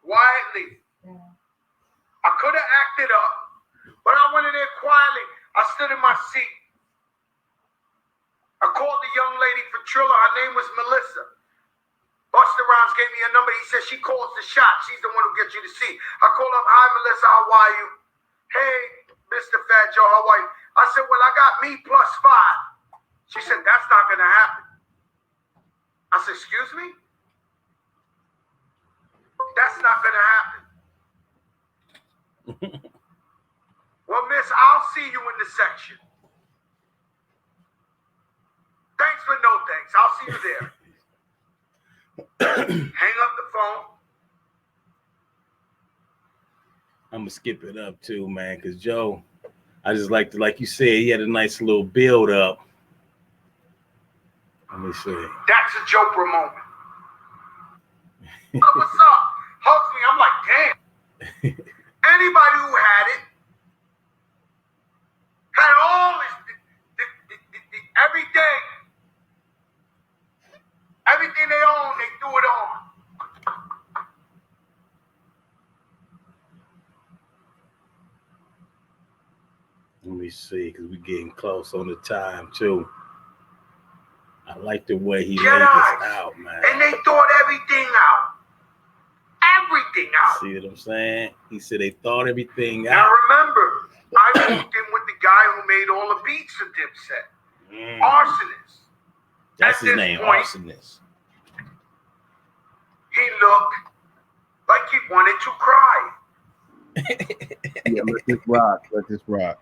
Yeah.
I could have acted up, but I went in there quietly. I stood in my seat. I called the young lady for Triller. Her name was Melissa. Busta Rhymes gave me a number. He said she calls the shot. She's the one who gets you to see. I called up, hi, Melissa, how are you? Hey, Mr. Fat Joe, how are you? I said, well, I got me +5. She said, that's not going to happen. I said, excuse me? That's not going to happen. Well, miss, I'll see you in the section. Thanks for no thanks. I'll see you there. Hang up the phone.
I'm gonna skip it up too, man, because Joe, I just like you said, he had a nice little build up. Let me see.
That's a Joker moment. What's up? Hugs me. I'm like, damn. Anybody who had it had all this, everything. Everything they own, they threw it on.
Let me see, because we're getting close on the time too. I like the way he laid this out, man.
And they thought everything out. Everything out.
See what I'm saying? He said they thought everything
Now
out.
remember, I walked in with the guy who made all the beats for Dipset. Arsonist.
That's
At
his
this
name,
point,
Arsonist.
He looked like he wanted to cry.
Yeah, let this rock. Let this rock.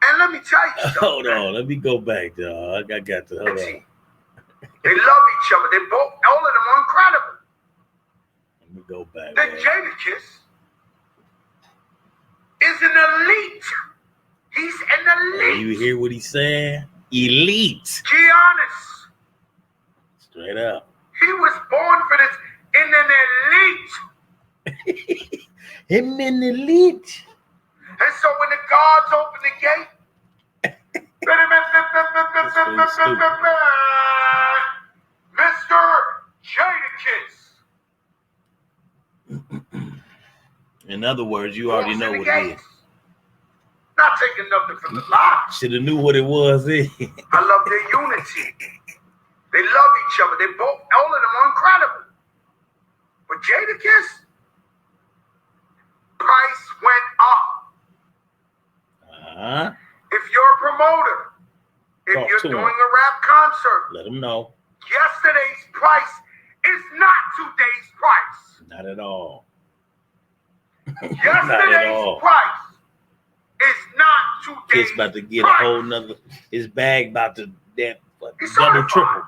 And let me tell you something.
Hold on, let me go back, dog. I got to hold on.
They love each other. They both, all of them are incredible.
Let me go back.
Then
Man.
Jadakiss is an elite. He's an elite.
You hear what he's saying? elite.
Giannis.
Straight up.
He was born for this in an elite.
Him in the elite.
And so when the guards open the gate, Mr. Jadakiss.
In other words, you already know what it is.
Not taking nothing from the lot.
Should have knew what it was.
I love their unity. They love each other. They both, all of them are incredible. But Jadakiss, price went up. If you're a promoter, if you're doing a rap concert,
let them know.
Yesterday's price is not today's price.
Not at all.
Yesterday's price is not today's
It's about to get
price.
a whole nother. His bag about to double triple.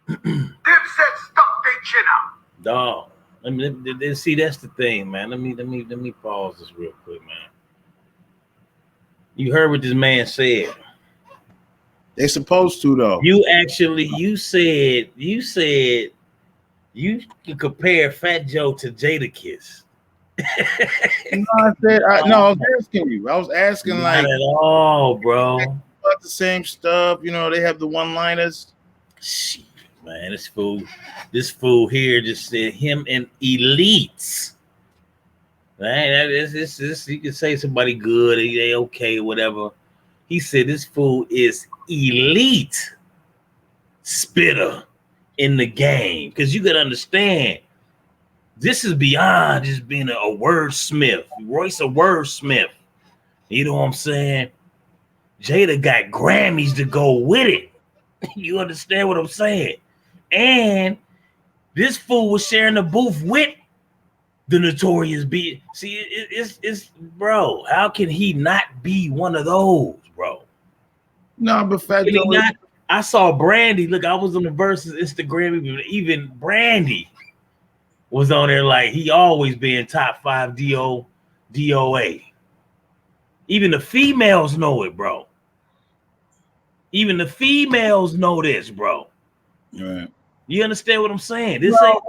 Dipset stuck their chin out.
Dog. Let me see. That's the thing, man. Let me pause this real quick, man. You heard what this man said.
They supposed to though.
You said you can compare Fat Joe to Jadakiss.
I was asking you. I was asking
Not
like
at all, bro.
About the same stuff. You know, they have the one-liners.
Shit, man, this fool here just said him and elites. Man, this you can say somebody good, they okay, whatever. He said this fool is elite spitter in the game. Because you gotta understand, this is beyond just being a wordsmith. Royce a wordsmith. You know what I'm saying? Jada got Grammys to go with it. You understand what I'm saying? And this fool was sharing the booth with the Notorious B. See, it's bro. How can he not be one of those, bro?
No, but Fat Joe.
I saw Brandy. Look, I was on the Verzuz Instagram. Even Brandy was on there. Like he always been top 5 DOA. Even the females know it, bro. Even the females know this, bro.
Right.
You understand what I'm saying? This ain't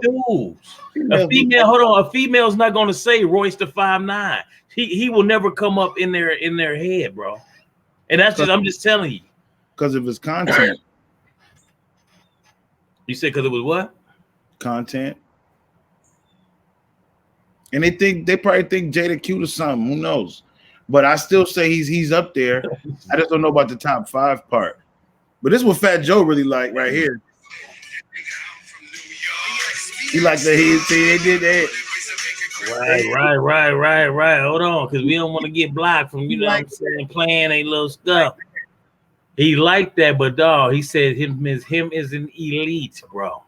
the dudes. A female, hold on. A female's not gonna say Royce the 5'9". He will never come up in their head, bro. And that's just I'm just telling you.
Because of his content.
You said because it was what?
Content. And they probably think Jada cute or something. Who knows? But I still say he's up there. I just don't know about the top 5 part. But this is what Fat Joe really like right here. He like the they did that.
Right. Hold on, because we don't want to get blocked from what I'm saying, playing a little stuff. He liked that, but dog, he said him is an elite, bro.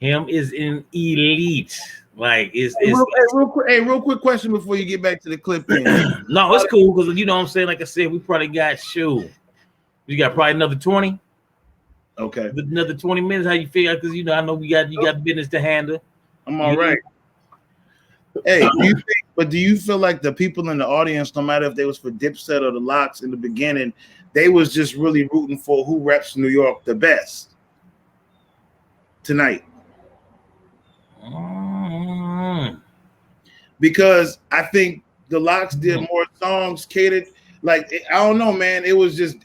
Him is an elite. Like it's
real quick question before you get back to the clip thing.
No, it's cool because you know what I'm saying. Like I said, we probably got You got probably another 20.
Okay.
Another 20 minutes. How you feel? Because I know you got business to handle.
I'm all right. Hey, do you feel like the people in the audience, no matter if they was for Dipset or the Locks in the beginning, they was just really rooting for who reps New York the best tonight? Because I think the Locks did more songs catered. Like I don't know, man. It was just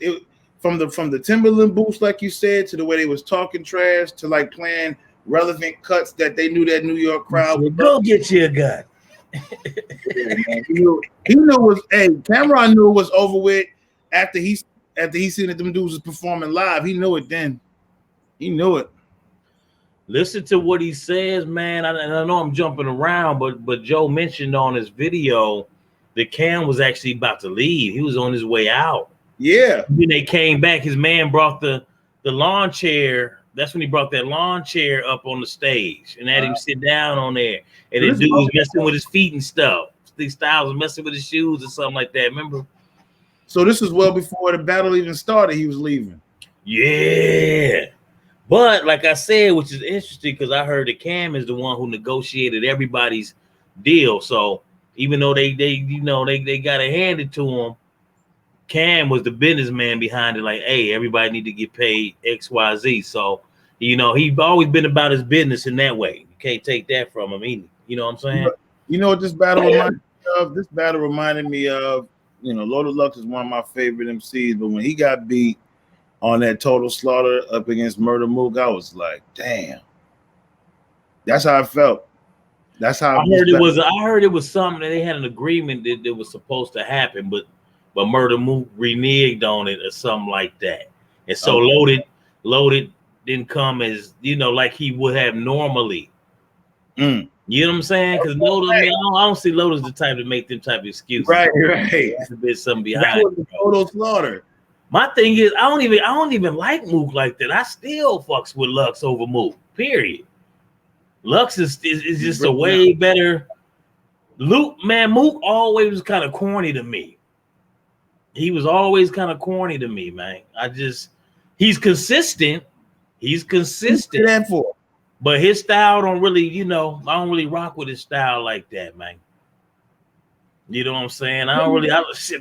from the Timberland boost, like you said, to the way they was talking trash, to like playing relevant cuts that they knew that New York crowd would
go get you a gun.
He knew it was. Hey, Camron knew it was over with after he seen that them dudes was performing live. He knew it then. He knew it.
Listen to what he says, man. I know I'm jumping around, but Joe mentioned on his video that Cam was actually about to leave. He was on his way out.
Yeah.
When they came back, his man brought the lawn chair. That's when he brought that lawn chair up on the stage and had him sit down on there. And the dude was messing with his feet and stuff. Steve Styles was messing with his shoes or something like that. Remember?
So this was well before the battle even started. He was leaving.
Yeah. But like I said, which is interesting because I heard that Cam is the one who negotiated everybody's deal. So even though they got it handed to him, Cam was the businessman behind it. Like, hey, everybody need to get paid XYZ. So, you know, he's always been about his business in that way. You can't take that from him either. You know what I'm saying?
You know what this battle reminded me of? This battle reminded me of, you know, Loaded Lux is one of my favorite MCs, but when he got beat on that Total Slaughter up against Murder Mook, I was like, damn. That's how I felt. That's how
I heard it was something that they had an agreement that was supposed to happen, but Murder Mook reneged on it or something like that. And so Loaded didn't come as, you know, like he would have normally. You know what I'm saying? Because Loaded, I don't see Loaded as the type to make them type of excuses.
Right.
There's a bit something behind
that was the Total Slaughter.
My thing is, I don't even like Mook like that. I still fucks with Lux over Mook. Period. Lux is just a way better. Mook always was kind of corny to me. He was always kind of corny to me, man. He's consistent. He's consistent.
What's that for?
But his style don't really, you know, I don't really rock with his style like that, man. You know what I'm saying? I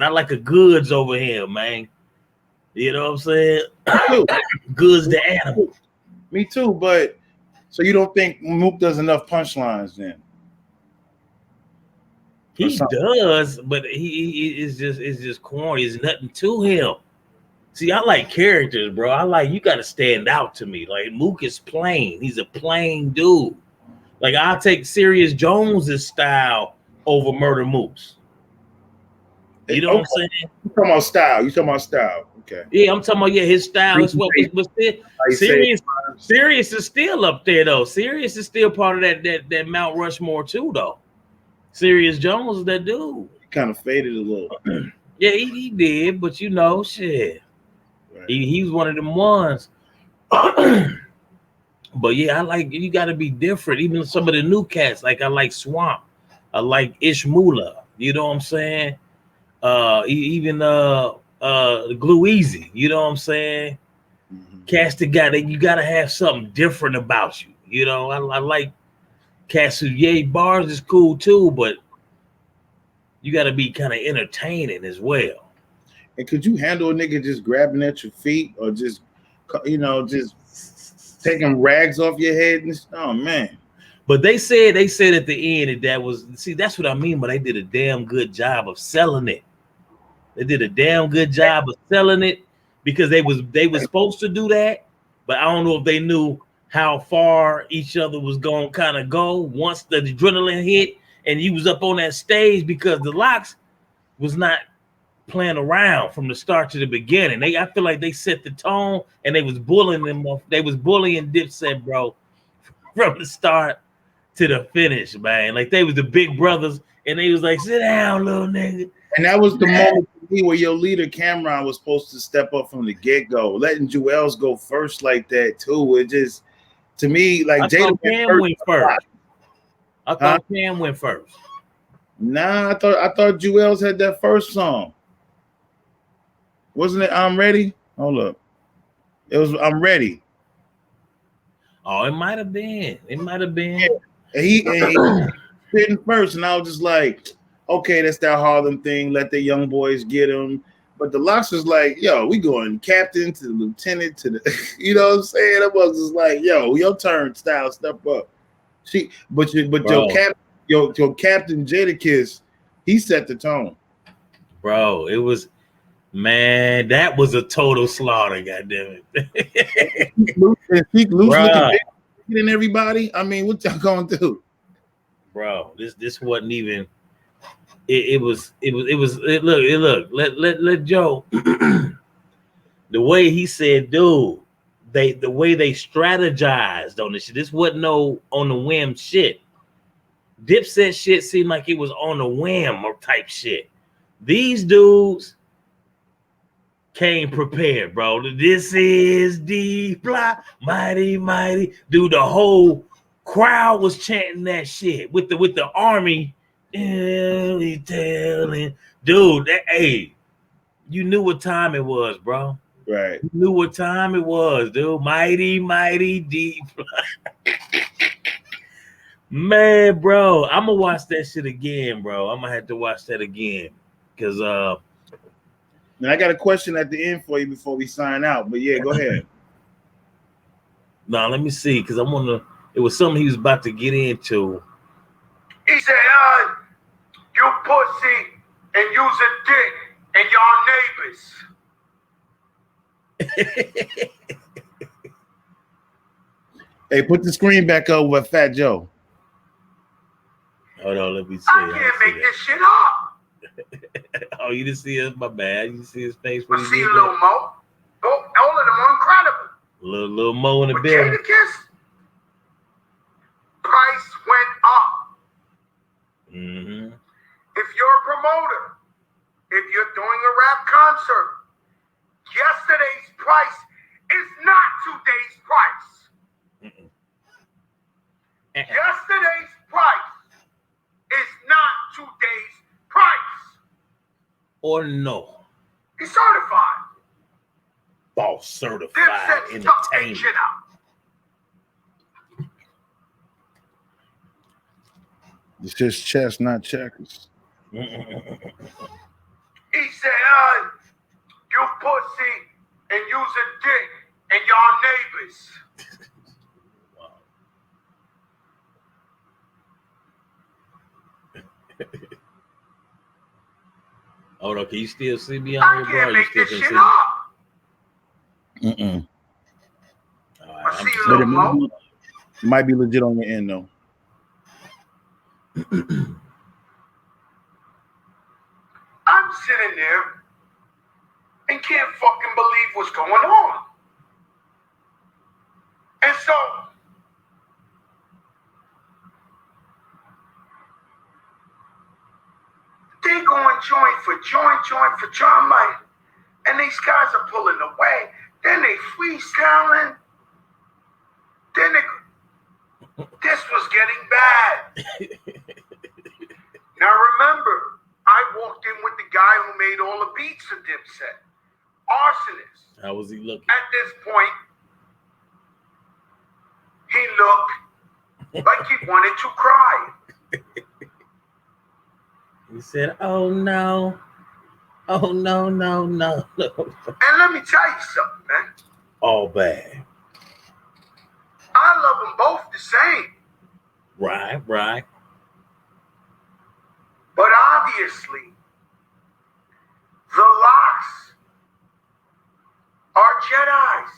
like a Goods over here, man. You know what I'm saying? Goods the animal.
Me too, but so you don't think Mook does enough punchlines then?
He does, but he is just corny. There's nothing to him. See, I like characters, bro. You got to stand out to me. Like Mook is plain. He's a plain dude. Like I'll take Serious Jones's style over Murder Mook's. You know what I'm saying?
You talking about style? You talking about style? Okay.
Yeah, I'm talking about his style. Is what was Serious is still up there though. Serious is still part of that Mount Rushmore too though. Serious Jones is that dude.
He kind of faded a little.
Yeah, he did, but you know, shit. Right. He was one of them ones. But yeah, you got to be different. Even some of the new cats, like I like Swamp, I like Ishmula. You know what I'm saying? Even Glue Easy. You know what I'm saying? Cats that you got to have something different about you. You know, I like cats who, bars is cool too, but you got to be kind of entertaining as well.
And could you handle a nigga just grabbing at your feet or just, you know, just taking rags off your head? Oh, man.
But they said at the end that was, see, that's what I mean, but they did a damn good job of selling it. They did a damn good job of selling it because they was supposed to do that, but I don't know if they knew how far each other was going to kind of go once the adrenaline hit and you was up on that stage, because the Locks was not playing around from the start to the beginning. I feel like they set the tone and they was bullying them. They was bullying Dipset, bro, from the start to the finish, man. Like they was the big brothers and they was like, sit down, little nigga.
And that was the moment for me where your leader Camron was supposed to step up from the get-go, letting Juelz go first like that too. It just, to me, like Jada
went first. I thought Cam went first.
Nah, I thought Juelz had that first song. Wasn't it I'm Ready? Hold up. It was I'm Ready.
Oh, it might have been.
Yeah. And he spitting first, and I was just like, okay, that's that Harlem thing. Let the young boys get him. But the Locks was like, yo, we going captain to the lieutenant to the, you know what I'm saying? It was just like, yo, your turn, style, step up. But your captain Jadakiss, he set the tone.
Bro, it was, man, that was a total slaughter, goddamn it.
Loose looking and everybody. I mean, what y'all gonna do?
Bro, this wasn't even. It was. Look. Let Joe. The way he said, dude, the way they strategized on this shit. This wasn't no on the whim shit. Dipset shit seemed like it was on the whim or type shit. These dudes came prepared, bro. This is the block, mighty. Dude, the whole crowd was chanting that shit with the army. Telling, dude, hey, you knew what time it was, bro.
Right.
You knew what time it was, dude. Mighty deep. Man, bro, I'm gonna watch that shit again, bro. I'm gonna have to watch that again because
And I got a question at the end for you before we sign out. But yeah, go ahead.
Now let me see, because I want to. It was something he was about to get into.
He said, you pussy and use a dick and y'all neighbors.
Hey, put the screen back up with Fat Joe.
Hold on, let me see.
I can't make this shit up.
Oh, you didn't see it? My bad. You see his face?
I see Lil Mo. All of them are incredible.
Little Mo in the
With
building.
Jadakiss, price went up.
Mm-hmm.
If you're a promoter, if you're doing a rap concert, yesterday's price is not today's price. Yesterday's price is not today's price.
Or no.
He's certified.
Boss certified
Dipset stuck that
entertainment.
shit out.
It's just chess, not checkers.
He said, you pussy and use a dick and y'all neighbors.
Hold on, can you still see me on
I
here, bro?
can't
You
make
still
this
can
shit
see me?
up.
All
I
right,
see you,
But
Lil Mo.
it might be legit on your end, though.
I'm sitting there and can't fucking believe what's going on. And so, they going joint for joint. I'm like, and these guys are pulling away. Then they freestyling. Then this was getting bad. Now remember, I walked in with the guy who made all the beats for Dipset, Arsonist.
how was he looking?
At this point, he looked like he wanted to cry.
He said, "Oh no, oh no."
And let me tell you something, man.
All bad.
I love them both the same.
Right.
But obviously, the Locks are Jedis.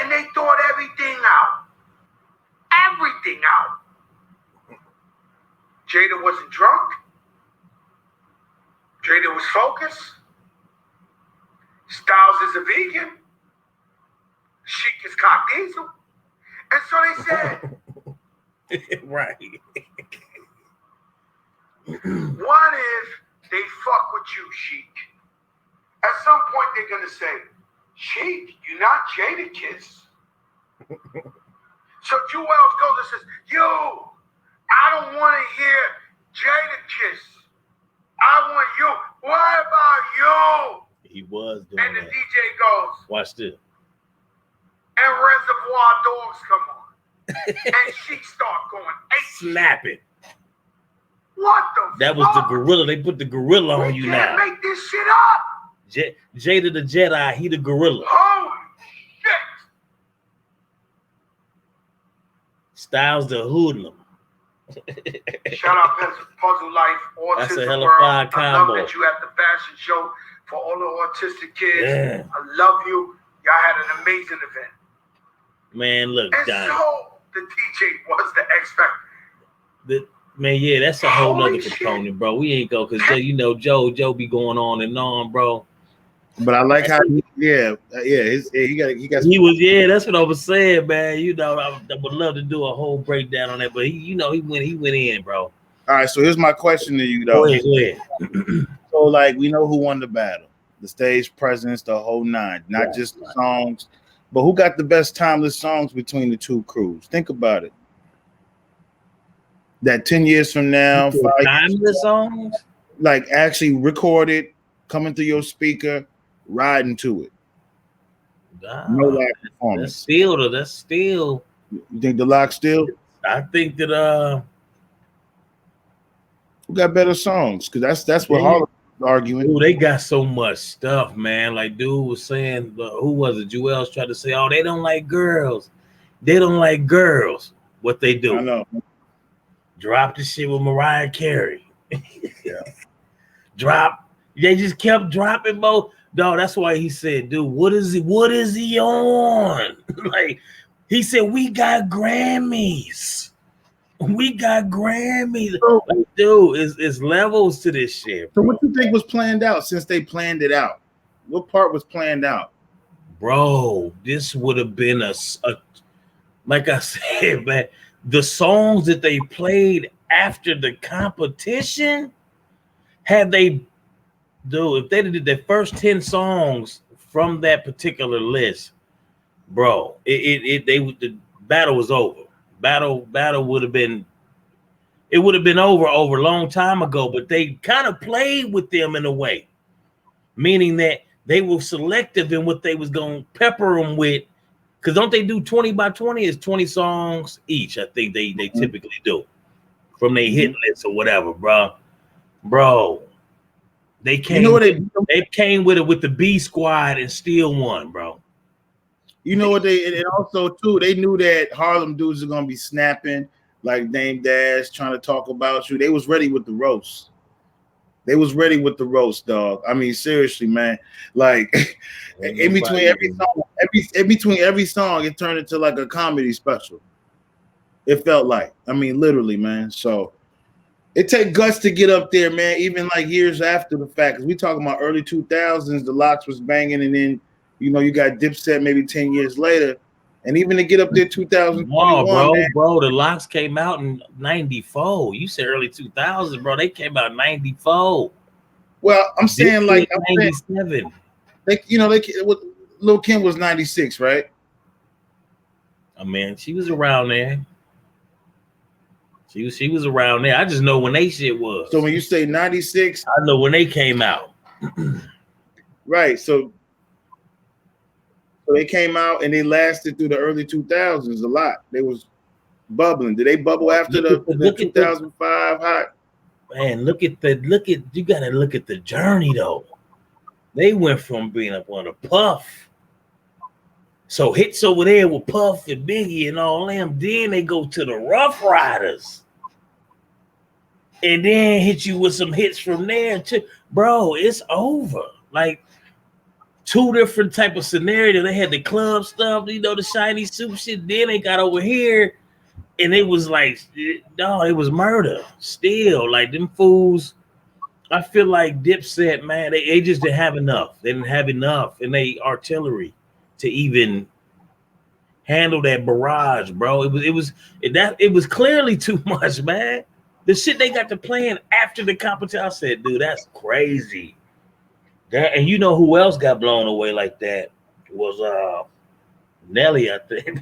And they thought everything out. Everything out. Jada wasn't drunk. Jada was focused. Styles is a vegan. Sheik is cock diesel. And so they said,
Right.
what if they fuck with you, Sheik? At some point, they're going to say, Sheik, you're not Jadakiss. So Juelz goes and says, yo, I don't want to hear Jadakiss. I want you. What about you?
He was doing
And the
that.
DJ goes,
Watch this.
and Reservoir Dogs come on. And she start going, hey,
Snapping.
what the
That was the gorilla. They put the gorilla on you now.
Make this shit up.
Jada the Jedi, he the gorilla.
Holy shit.
Styles the hoodlum.
Shout out Puzzle Life, Autism
That's a hell of
World.
fire
I love
combo.
that you at the fashion show for all the autistic kids.
Yeah.
I love you. Y'all had an amazing event.
Man, look,
And
Johnny.
so the DJ was the X Factor.
Man, yeah, that's a whole
Holy
nother
shit.
component, bro. We ain't go because Joe be going on and on, bro.
But I like how he got.
He was, that's what I was saying, man. I would love to do a whole breakdown on that, but he went in, bro.
All right, so here's my question to you, though.
Go ahead.
So, like, we know who won the battle, the stage presence, the whole nine, not just the songs, but who got the best timeless songs between the two crews? Think about it. That 10 years from now, 5 years
Timeless songs,
like actually recorded, coming through your speaker, riding to it. No live performance.
That's still.
You think the Lock still?
I think that
Who got better songs? Because that's what Harlem arguing.
Dude, they got so much stuff, man. Like dude was saying, who was it? Juelz tried to say, oh, they don't like girls. They don't like girls. What they do?
I know.
Drop the shit with Mariah Carey.
Yeah.
Drop. They just kept dropping both. No, that's why he said, dude, what is he on? Like he said, we got Grammys. We got Grammys.
So,
like, dude, it's levels to this shit.
So what you think was planned out since they planned it out? What part was planned out?
Bro, this would have been a like I said, man, the songs that they played after the competition, if they did their first 10 songs from that particular list, bro, the battle was over. Battle would have been over a long time ago, but they kind of played with them in a way, meaning that they were selective in what they was going to pepper them with. Because don't they do 20 by 20? It's 20 songs each. I think they typically do from their hit list or whatever, bro. They came. You know what they came with it with the B squad and still won, bro.
You know what and also too, they knew that Harlem dudes are gonna be snapping like Dame Dash trying to talk about you. They was ready with the roast. They was ready with the roast, dog. I mean, seriously, man. Like in between every song, it turned into like a comedy special. It felt like. I mean, literally, man. So it take guts to get up there, man. Even like years after the fact, because we talking about early 2000s, the Locks was banging, and then you got Dipset maybe 10 years later, and even to get up there 2021.
Oh, bro, the Locks came out in 94. You said early 2000s, bro. They came out in 94.
Well, I'm saying
Dipset,
like
97.
Lil' Kim was 96, right?
I mean, she was around there. She was around there. I just know when they shit was.
So when you say 96,
I know when they came out.
Right. So they came out and they lasted through the early 2000s a lot. They was bubbling. Did they bubble after the 2005 hot?
Man, you gotta look at the journey though. They went from being up on a Puff. So hits over there with Puff and Biggie and all them. Then they go to the RuffRyders. And then hit you with some hits from there too. Bro, it's over. Like two different type of scenario. They had the club stuff, the shiny suit shit. Then they got over here, and it was like, no, it was murder. Still, like them fools. I feel like Dipset, man, they just didn't have enough. They didn't have enough in they artillery to even handle that barrage, bro. It was clearly too much, man. The shit they got to playing after the competition, I said, dude, that's crazy. And you know who else got blown away like that was Nelly, I think.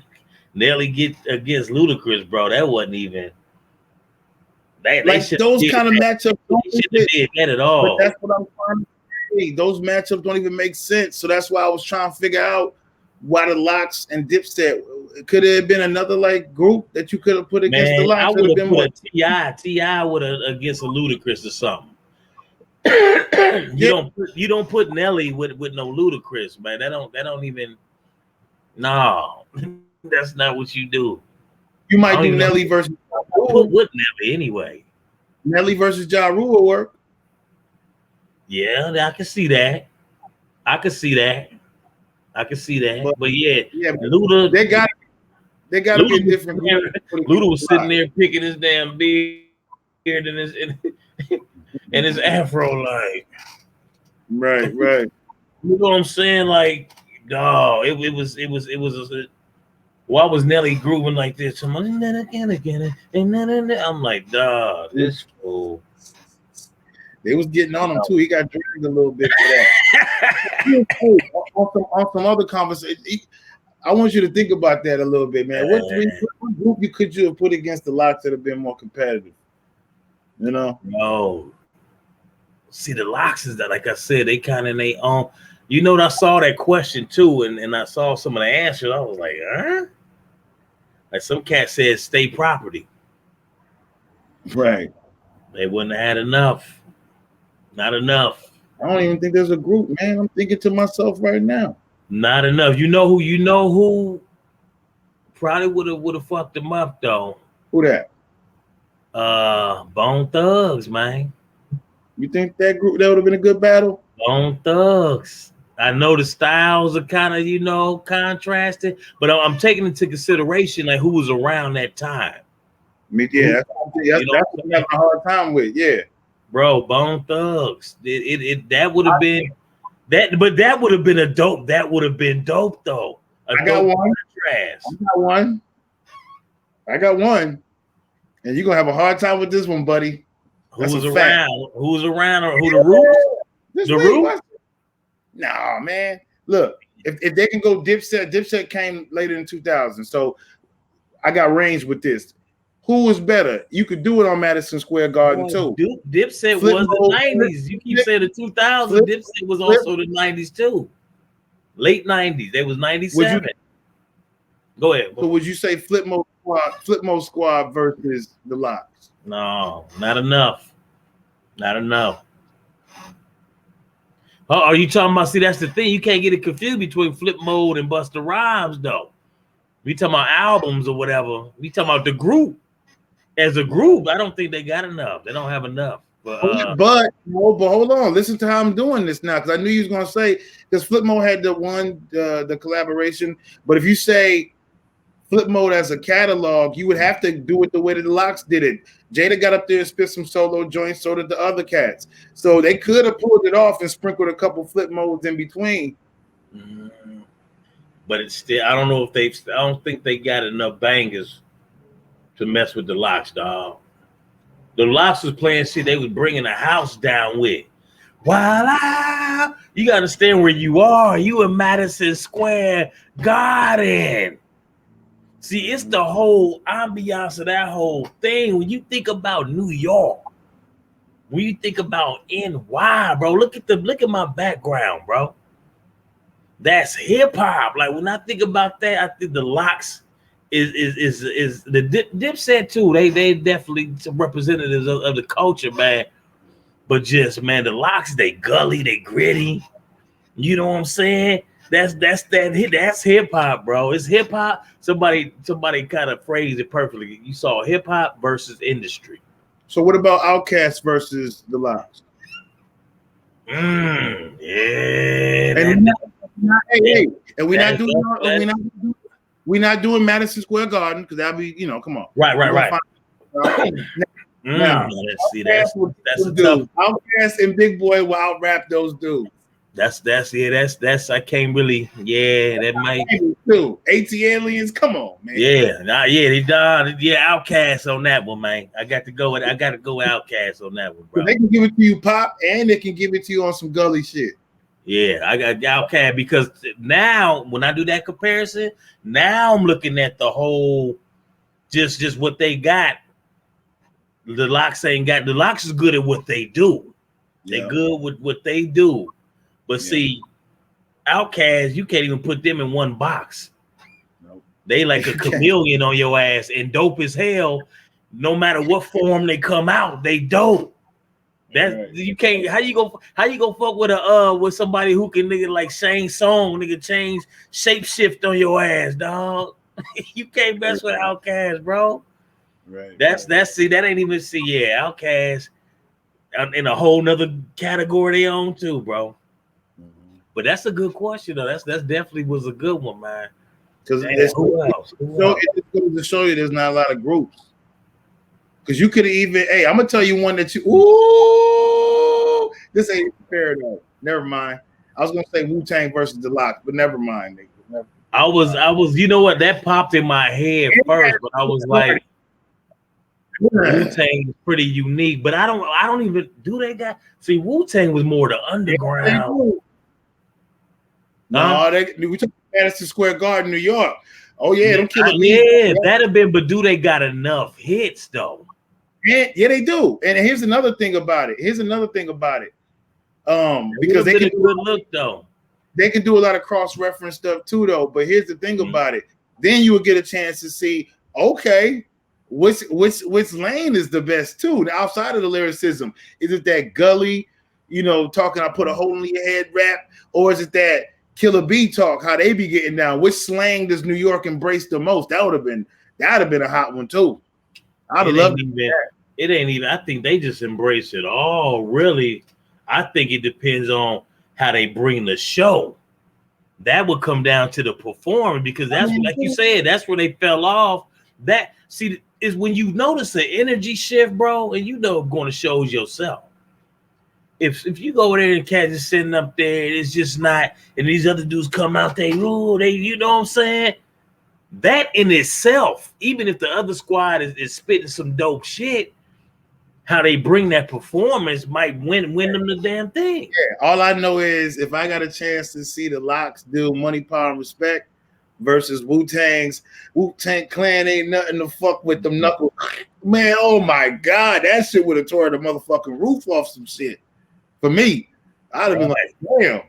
Nelly get against Ludacris, bro. That wasn't even they
like those kind of matchups don't
did that at all.
But that's what I'm trying to say. Those matchups don't even make sense. So that's why I was trying to figure out why the Locks and Dipset. Could it have been another like group that you could have put against the Locks?
I would have put a T.I. would have against a Ludacris or something. You don't put Nelly with no Ludacris, man. That don't even. No, that's not what you do.
You might do Nelly versus
put with Nelly anyway.
Nelly versus Ja Rule will work.
Yeah, I can see that. But yeah, Luda.
They got to be a different group.
Luda was sitting there picking his damn beard and his afro, like.
Right.
You know what I'm saying? Like, dog, it was. Why was Nelly grooving like this? I'm like, dog, this fool.
They was getting on him too. He got dragged a little bit for that. on some other conversation, I want you to think about that a little bit, man. What group could you have put against the Locks that have been more competitive?
No. See, the Locks is that, like I said, they kind of they own. I saw that question too, and I saw some of the answers. I was like, huh? Like some cat said, state property.
Right.
They wouldn't have had enough. Not enough.
I don't even think there's a group, man. I'm thinking to myself right now.
Not enough. You know who probably would have fucked him up though.
Who that?
Bone Thugs, man.
You think that would have been a good battle?
Bone Thugs. I know the styles are kind of, contrasted, but I'm taking into consideration like who was around that time.
I mean, yeah, that's what I'm having a hard time with. Yeah,
bro, Bone Thugs. That would have been that, but that would have been a dope. That would have been dope though.
I got one, and you're gonna have a hard time with this one, buddy.
Who was around, or who the Roots? The Roots?
Nah, man. Look, if they can go Dipset came later in 2000. So I got range with this. Who was better? You could do it on Madison Square Garden too.
Dipset was the 90s. You keep saying the 2000s. Dipset was also the 90s too. Late 90s. They was 97. Go ahead.
So would you say Flip Mode Squad versus the Locks?
No, not enough. Not enough. Oh, are you talking about? See, that's the thing. You can't get it confused between Flip Mode and Busta Rhymes, though. We talking about albums or whatever. We talking about the group. As a group, I don't think they got enough. They don't have enough. But
hold on. Listen to how I'm doing this now, because I knew you was gonna say, because Flip Mode had the collaboration. But if you say Flip Mode as a catalog, you would have to do it the way that the Locks did it. Jada got up there and spit some solo joints, so did the other cats. So they could have pulled it off and sprinkled a couple Flip Modes in between.
But it's still, I don't think they got enough bangers to mess with the Locks, dog. The Locks was playing shit they was bringing the house down with. Voila! You got to understand where you are. You in Madison Square Garden. See, it's the whole ambiance of that whole thing. When you think about New York, when you think about NY, bro, look at my background, bro. That's hip hop. Like when I think about that, I think the Locks is the Dipset too. They definitely some representatives of the culture, man. But just, man, the Locks, they gully, they gritty. You know what I'm saying? That's hip hop, bro. It's hip hop. Somebody kind of phrased it perfectly. You saw hip hop versus industry.
So what about Outkast versus the Locks?
Yeah.
We're not doing Madison Square Garden because that'll be, come on.
Right.
Now,
that's a tough.
Outkast and Big Boy will out rap those dudes.
That's I can't really, that might
too. AT-Aliens, come on, man.
Outkast on that one, man. I got to go Outkast on that one, bro.
They can give it to you pop and they can give it to you on some gully shit.
Yeah, I got Outkast because now when I do that comparison, now I'm looking at the whole just what they got. The Locks ain't got. The Locks is good at what they do. They're good with what they do. But see, Outkast, you can't even put them in one box.
Nope.
They like a chameleon on your ass and dope as hell. No matter what form they come out, they dope. You can't. How you go fuck with somebody who can like Shane Song, change shape shift on your ass, dog. You can't mess with Outkast, bro.
Right.
That ain't even Outkast in a whole nother category they own too, bro. But that's a good question, though. That's definitely was a good one, man.
Because it goes to show you there's not a lot of groups. Because you could have even, I'm gonna tell you one that this ain't fair though. Never mind. I was gonna say Wu-Tang versus the Locks, but never mind.
I was, you know what? That popped in my head first, but I was like, Wu-Tang is pretty unique. But I don't even do they got. See, Wu-Tang was more the underground.
No, we took Madison Square Garden, New York. Oh yeah, them killers.
That'd have been. But do they got enough hits though?
Yeah, they do. And here's another thing about it. Because they can do a good look though. They can do a lot of cross-reference stuff too, though. But here's the thing about it. Then you will get a chance to see, okay, which lane is the best too? Outside of the lyricism, is it that gully? you know, talking I put a hole in your head rap, or is it that Killer B talk, how they be getting down? Which slang does New York embrace the most? That'd have been a hot one too. I'd have loved
it. It ain't even. I think they just embrace it all. Really, I think it depends on how they bring the show. That would come down to the performance, because that's like you said, that's where they fell off. That is when you notice the energy shift, bro, and you know going to shows yourself. If you go over there and catch is sitting up there, it's just not, and these other dudes come out, they you know what I'm saying? That in itself, even if the other squad is spitting some dope shit, how they bring that performance might win them the damn thing.
Yeah, all I know is if I got a chance to see the Locks do Money, Power, and Respect versus Wu-Tang Clan, ain't nothing to fuck with them knuckles. Man, oh my God, that shit would have tore the motherfucking roof off some shit. For me, I'd have been like, damn.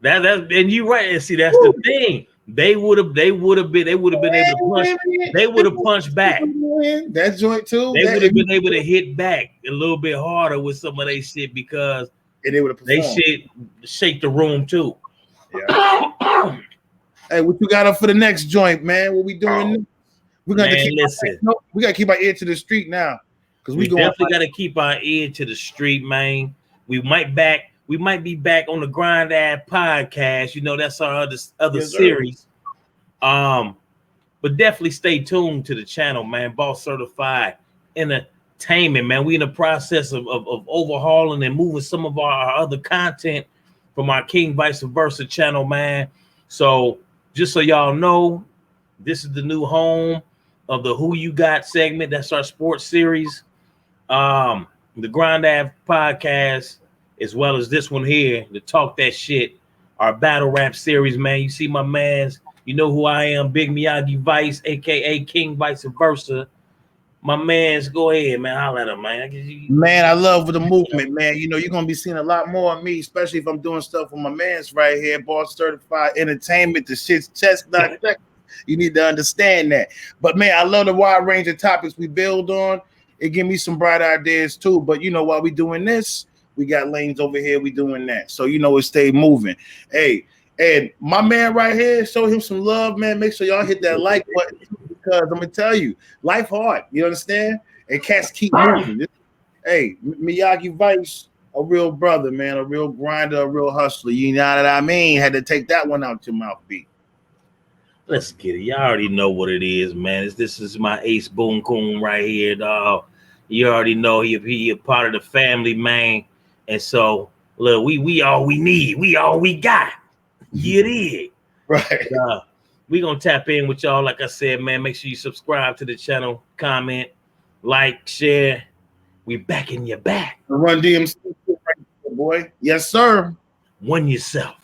That and you right. And see, that's the thing. They would have been able to punch. They would have punched back.
That joint too.
They would have been able to hit back a little bit harder with some of their shit, because they shit shake the room too.
Yeah. Hey, what you got up for the next joint, man? What we doing? We're gonna we gotta keep our ear to the street now, because we
definitely gotta keep our ear to the street, man. We might be back on the Grind Ad podcast. You know, that's our other series. But definitely stay tuned to the channel, man. Boss Certified Entertainment, man. We in the process of overhauling and moving some of our other content from our King Vice Vurze channel, man. So just so y'all know, this is the new home of the Who You Got segment. That's our sports series. The Grind Ad podcast, as well as this one here, the Talk That Shit, our battle rap series, man. You see my mans, you know who I am, Big Miyagi Vice, aka King Vice Vurze. My mans, go ahead, man. Holla at him, man.
Man, I love the movement, man. You know, you're gonna be seeing a lot more of me, especially if I'm doing stuff with my mans right here, Boss Certified Entertainment. The shit's chest not check. You need to understand that. But man, I love the wide range of topics we build on. It give me some bright ideas too. But you know, while we doing this, we got lanes over here, we doing that. So you know it stay moving. Hey, and my man right here, show him some love, man. Make sure y'all hit that like button, because I'm gonna tell you, life hard. You understand? And cats keep moving. Hey, Miyagi Vice, a real brother, man, a real grinder, a real hustler. You know what I mean? Had to take that one out your mouth, beat.
Let's get it. Y'all already know what it is, man. This is my ace boom coon right here, dog. You already know he a part of the family, man. And so, look, we all we need. We all we got. You did.
Right.
We gonna tap in with y'all. Like I said, man, make sure you subscribe to the channel, comment, like, share. We back in your back.
Run DMC, boy. Yes, sir.
One yourself.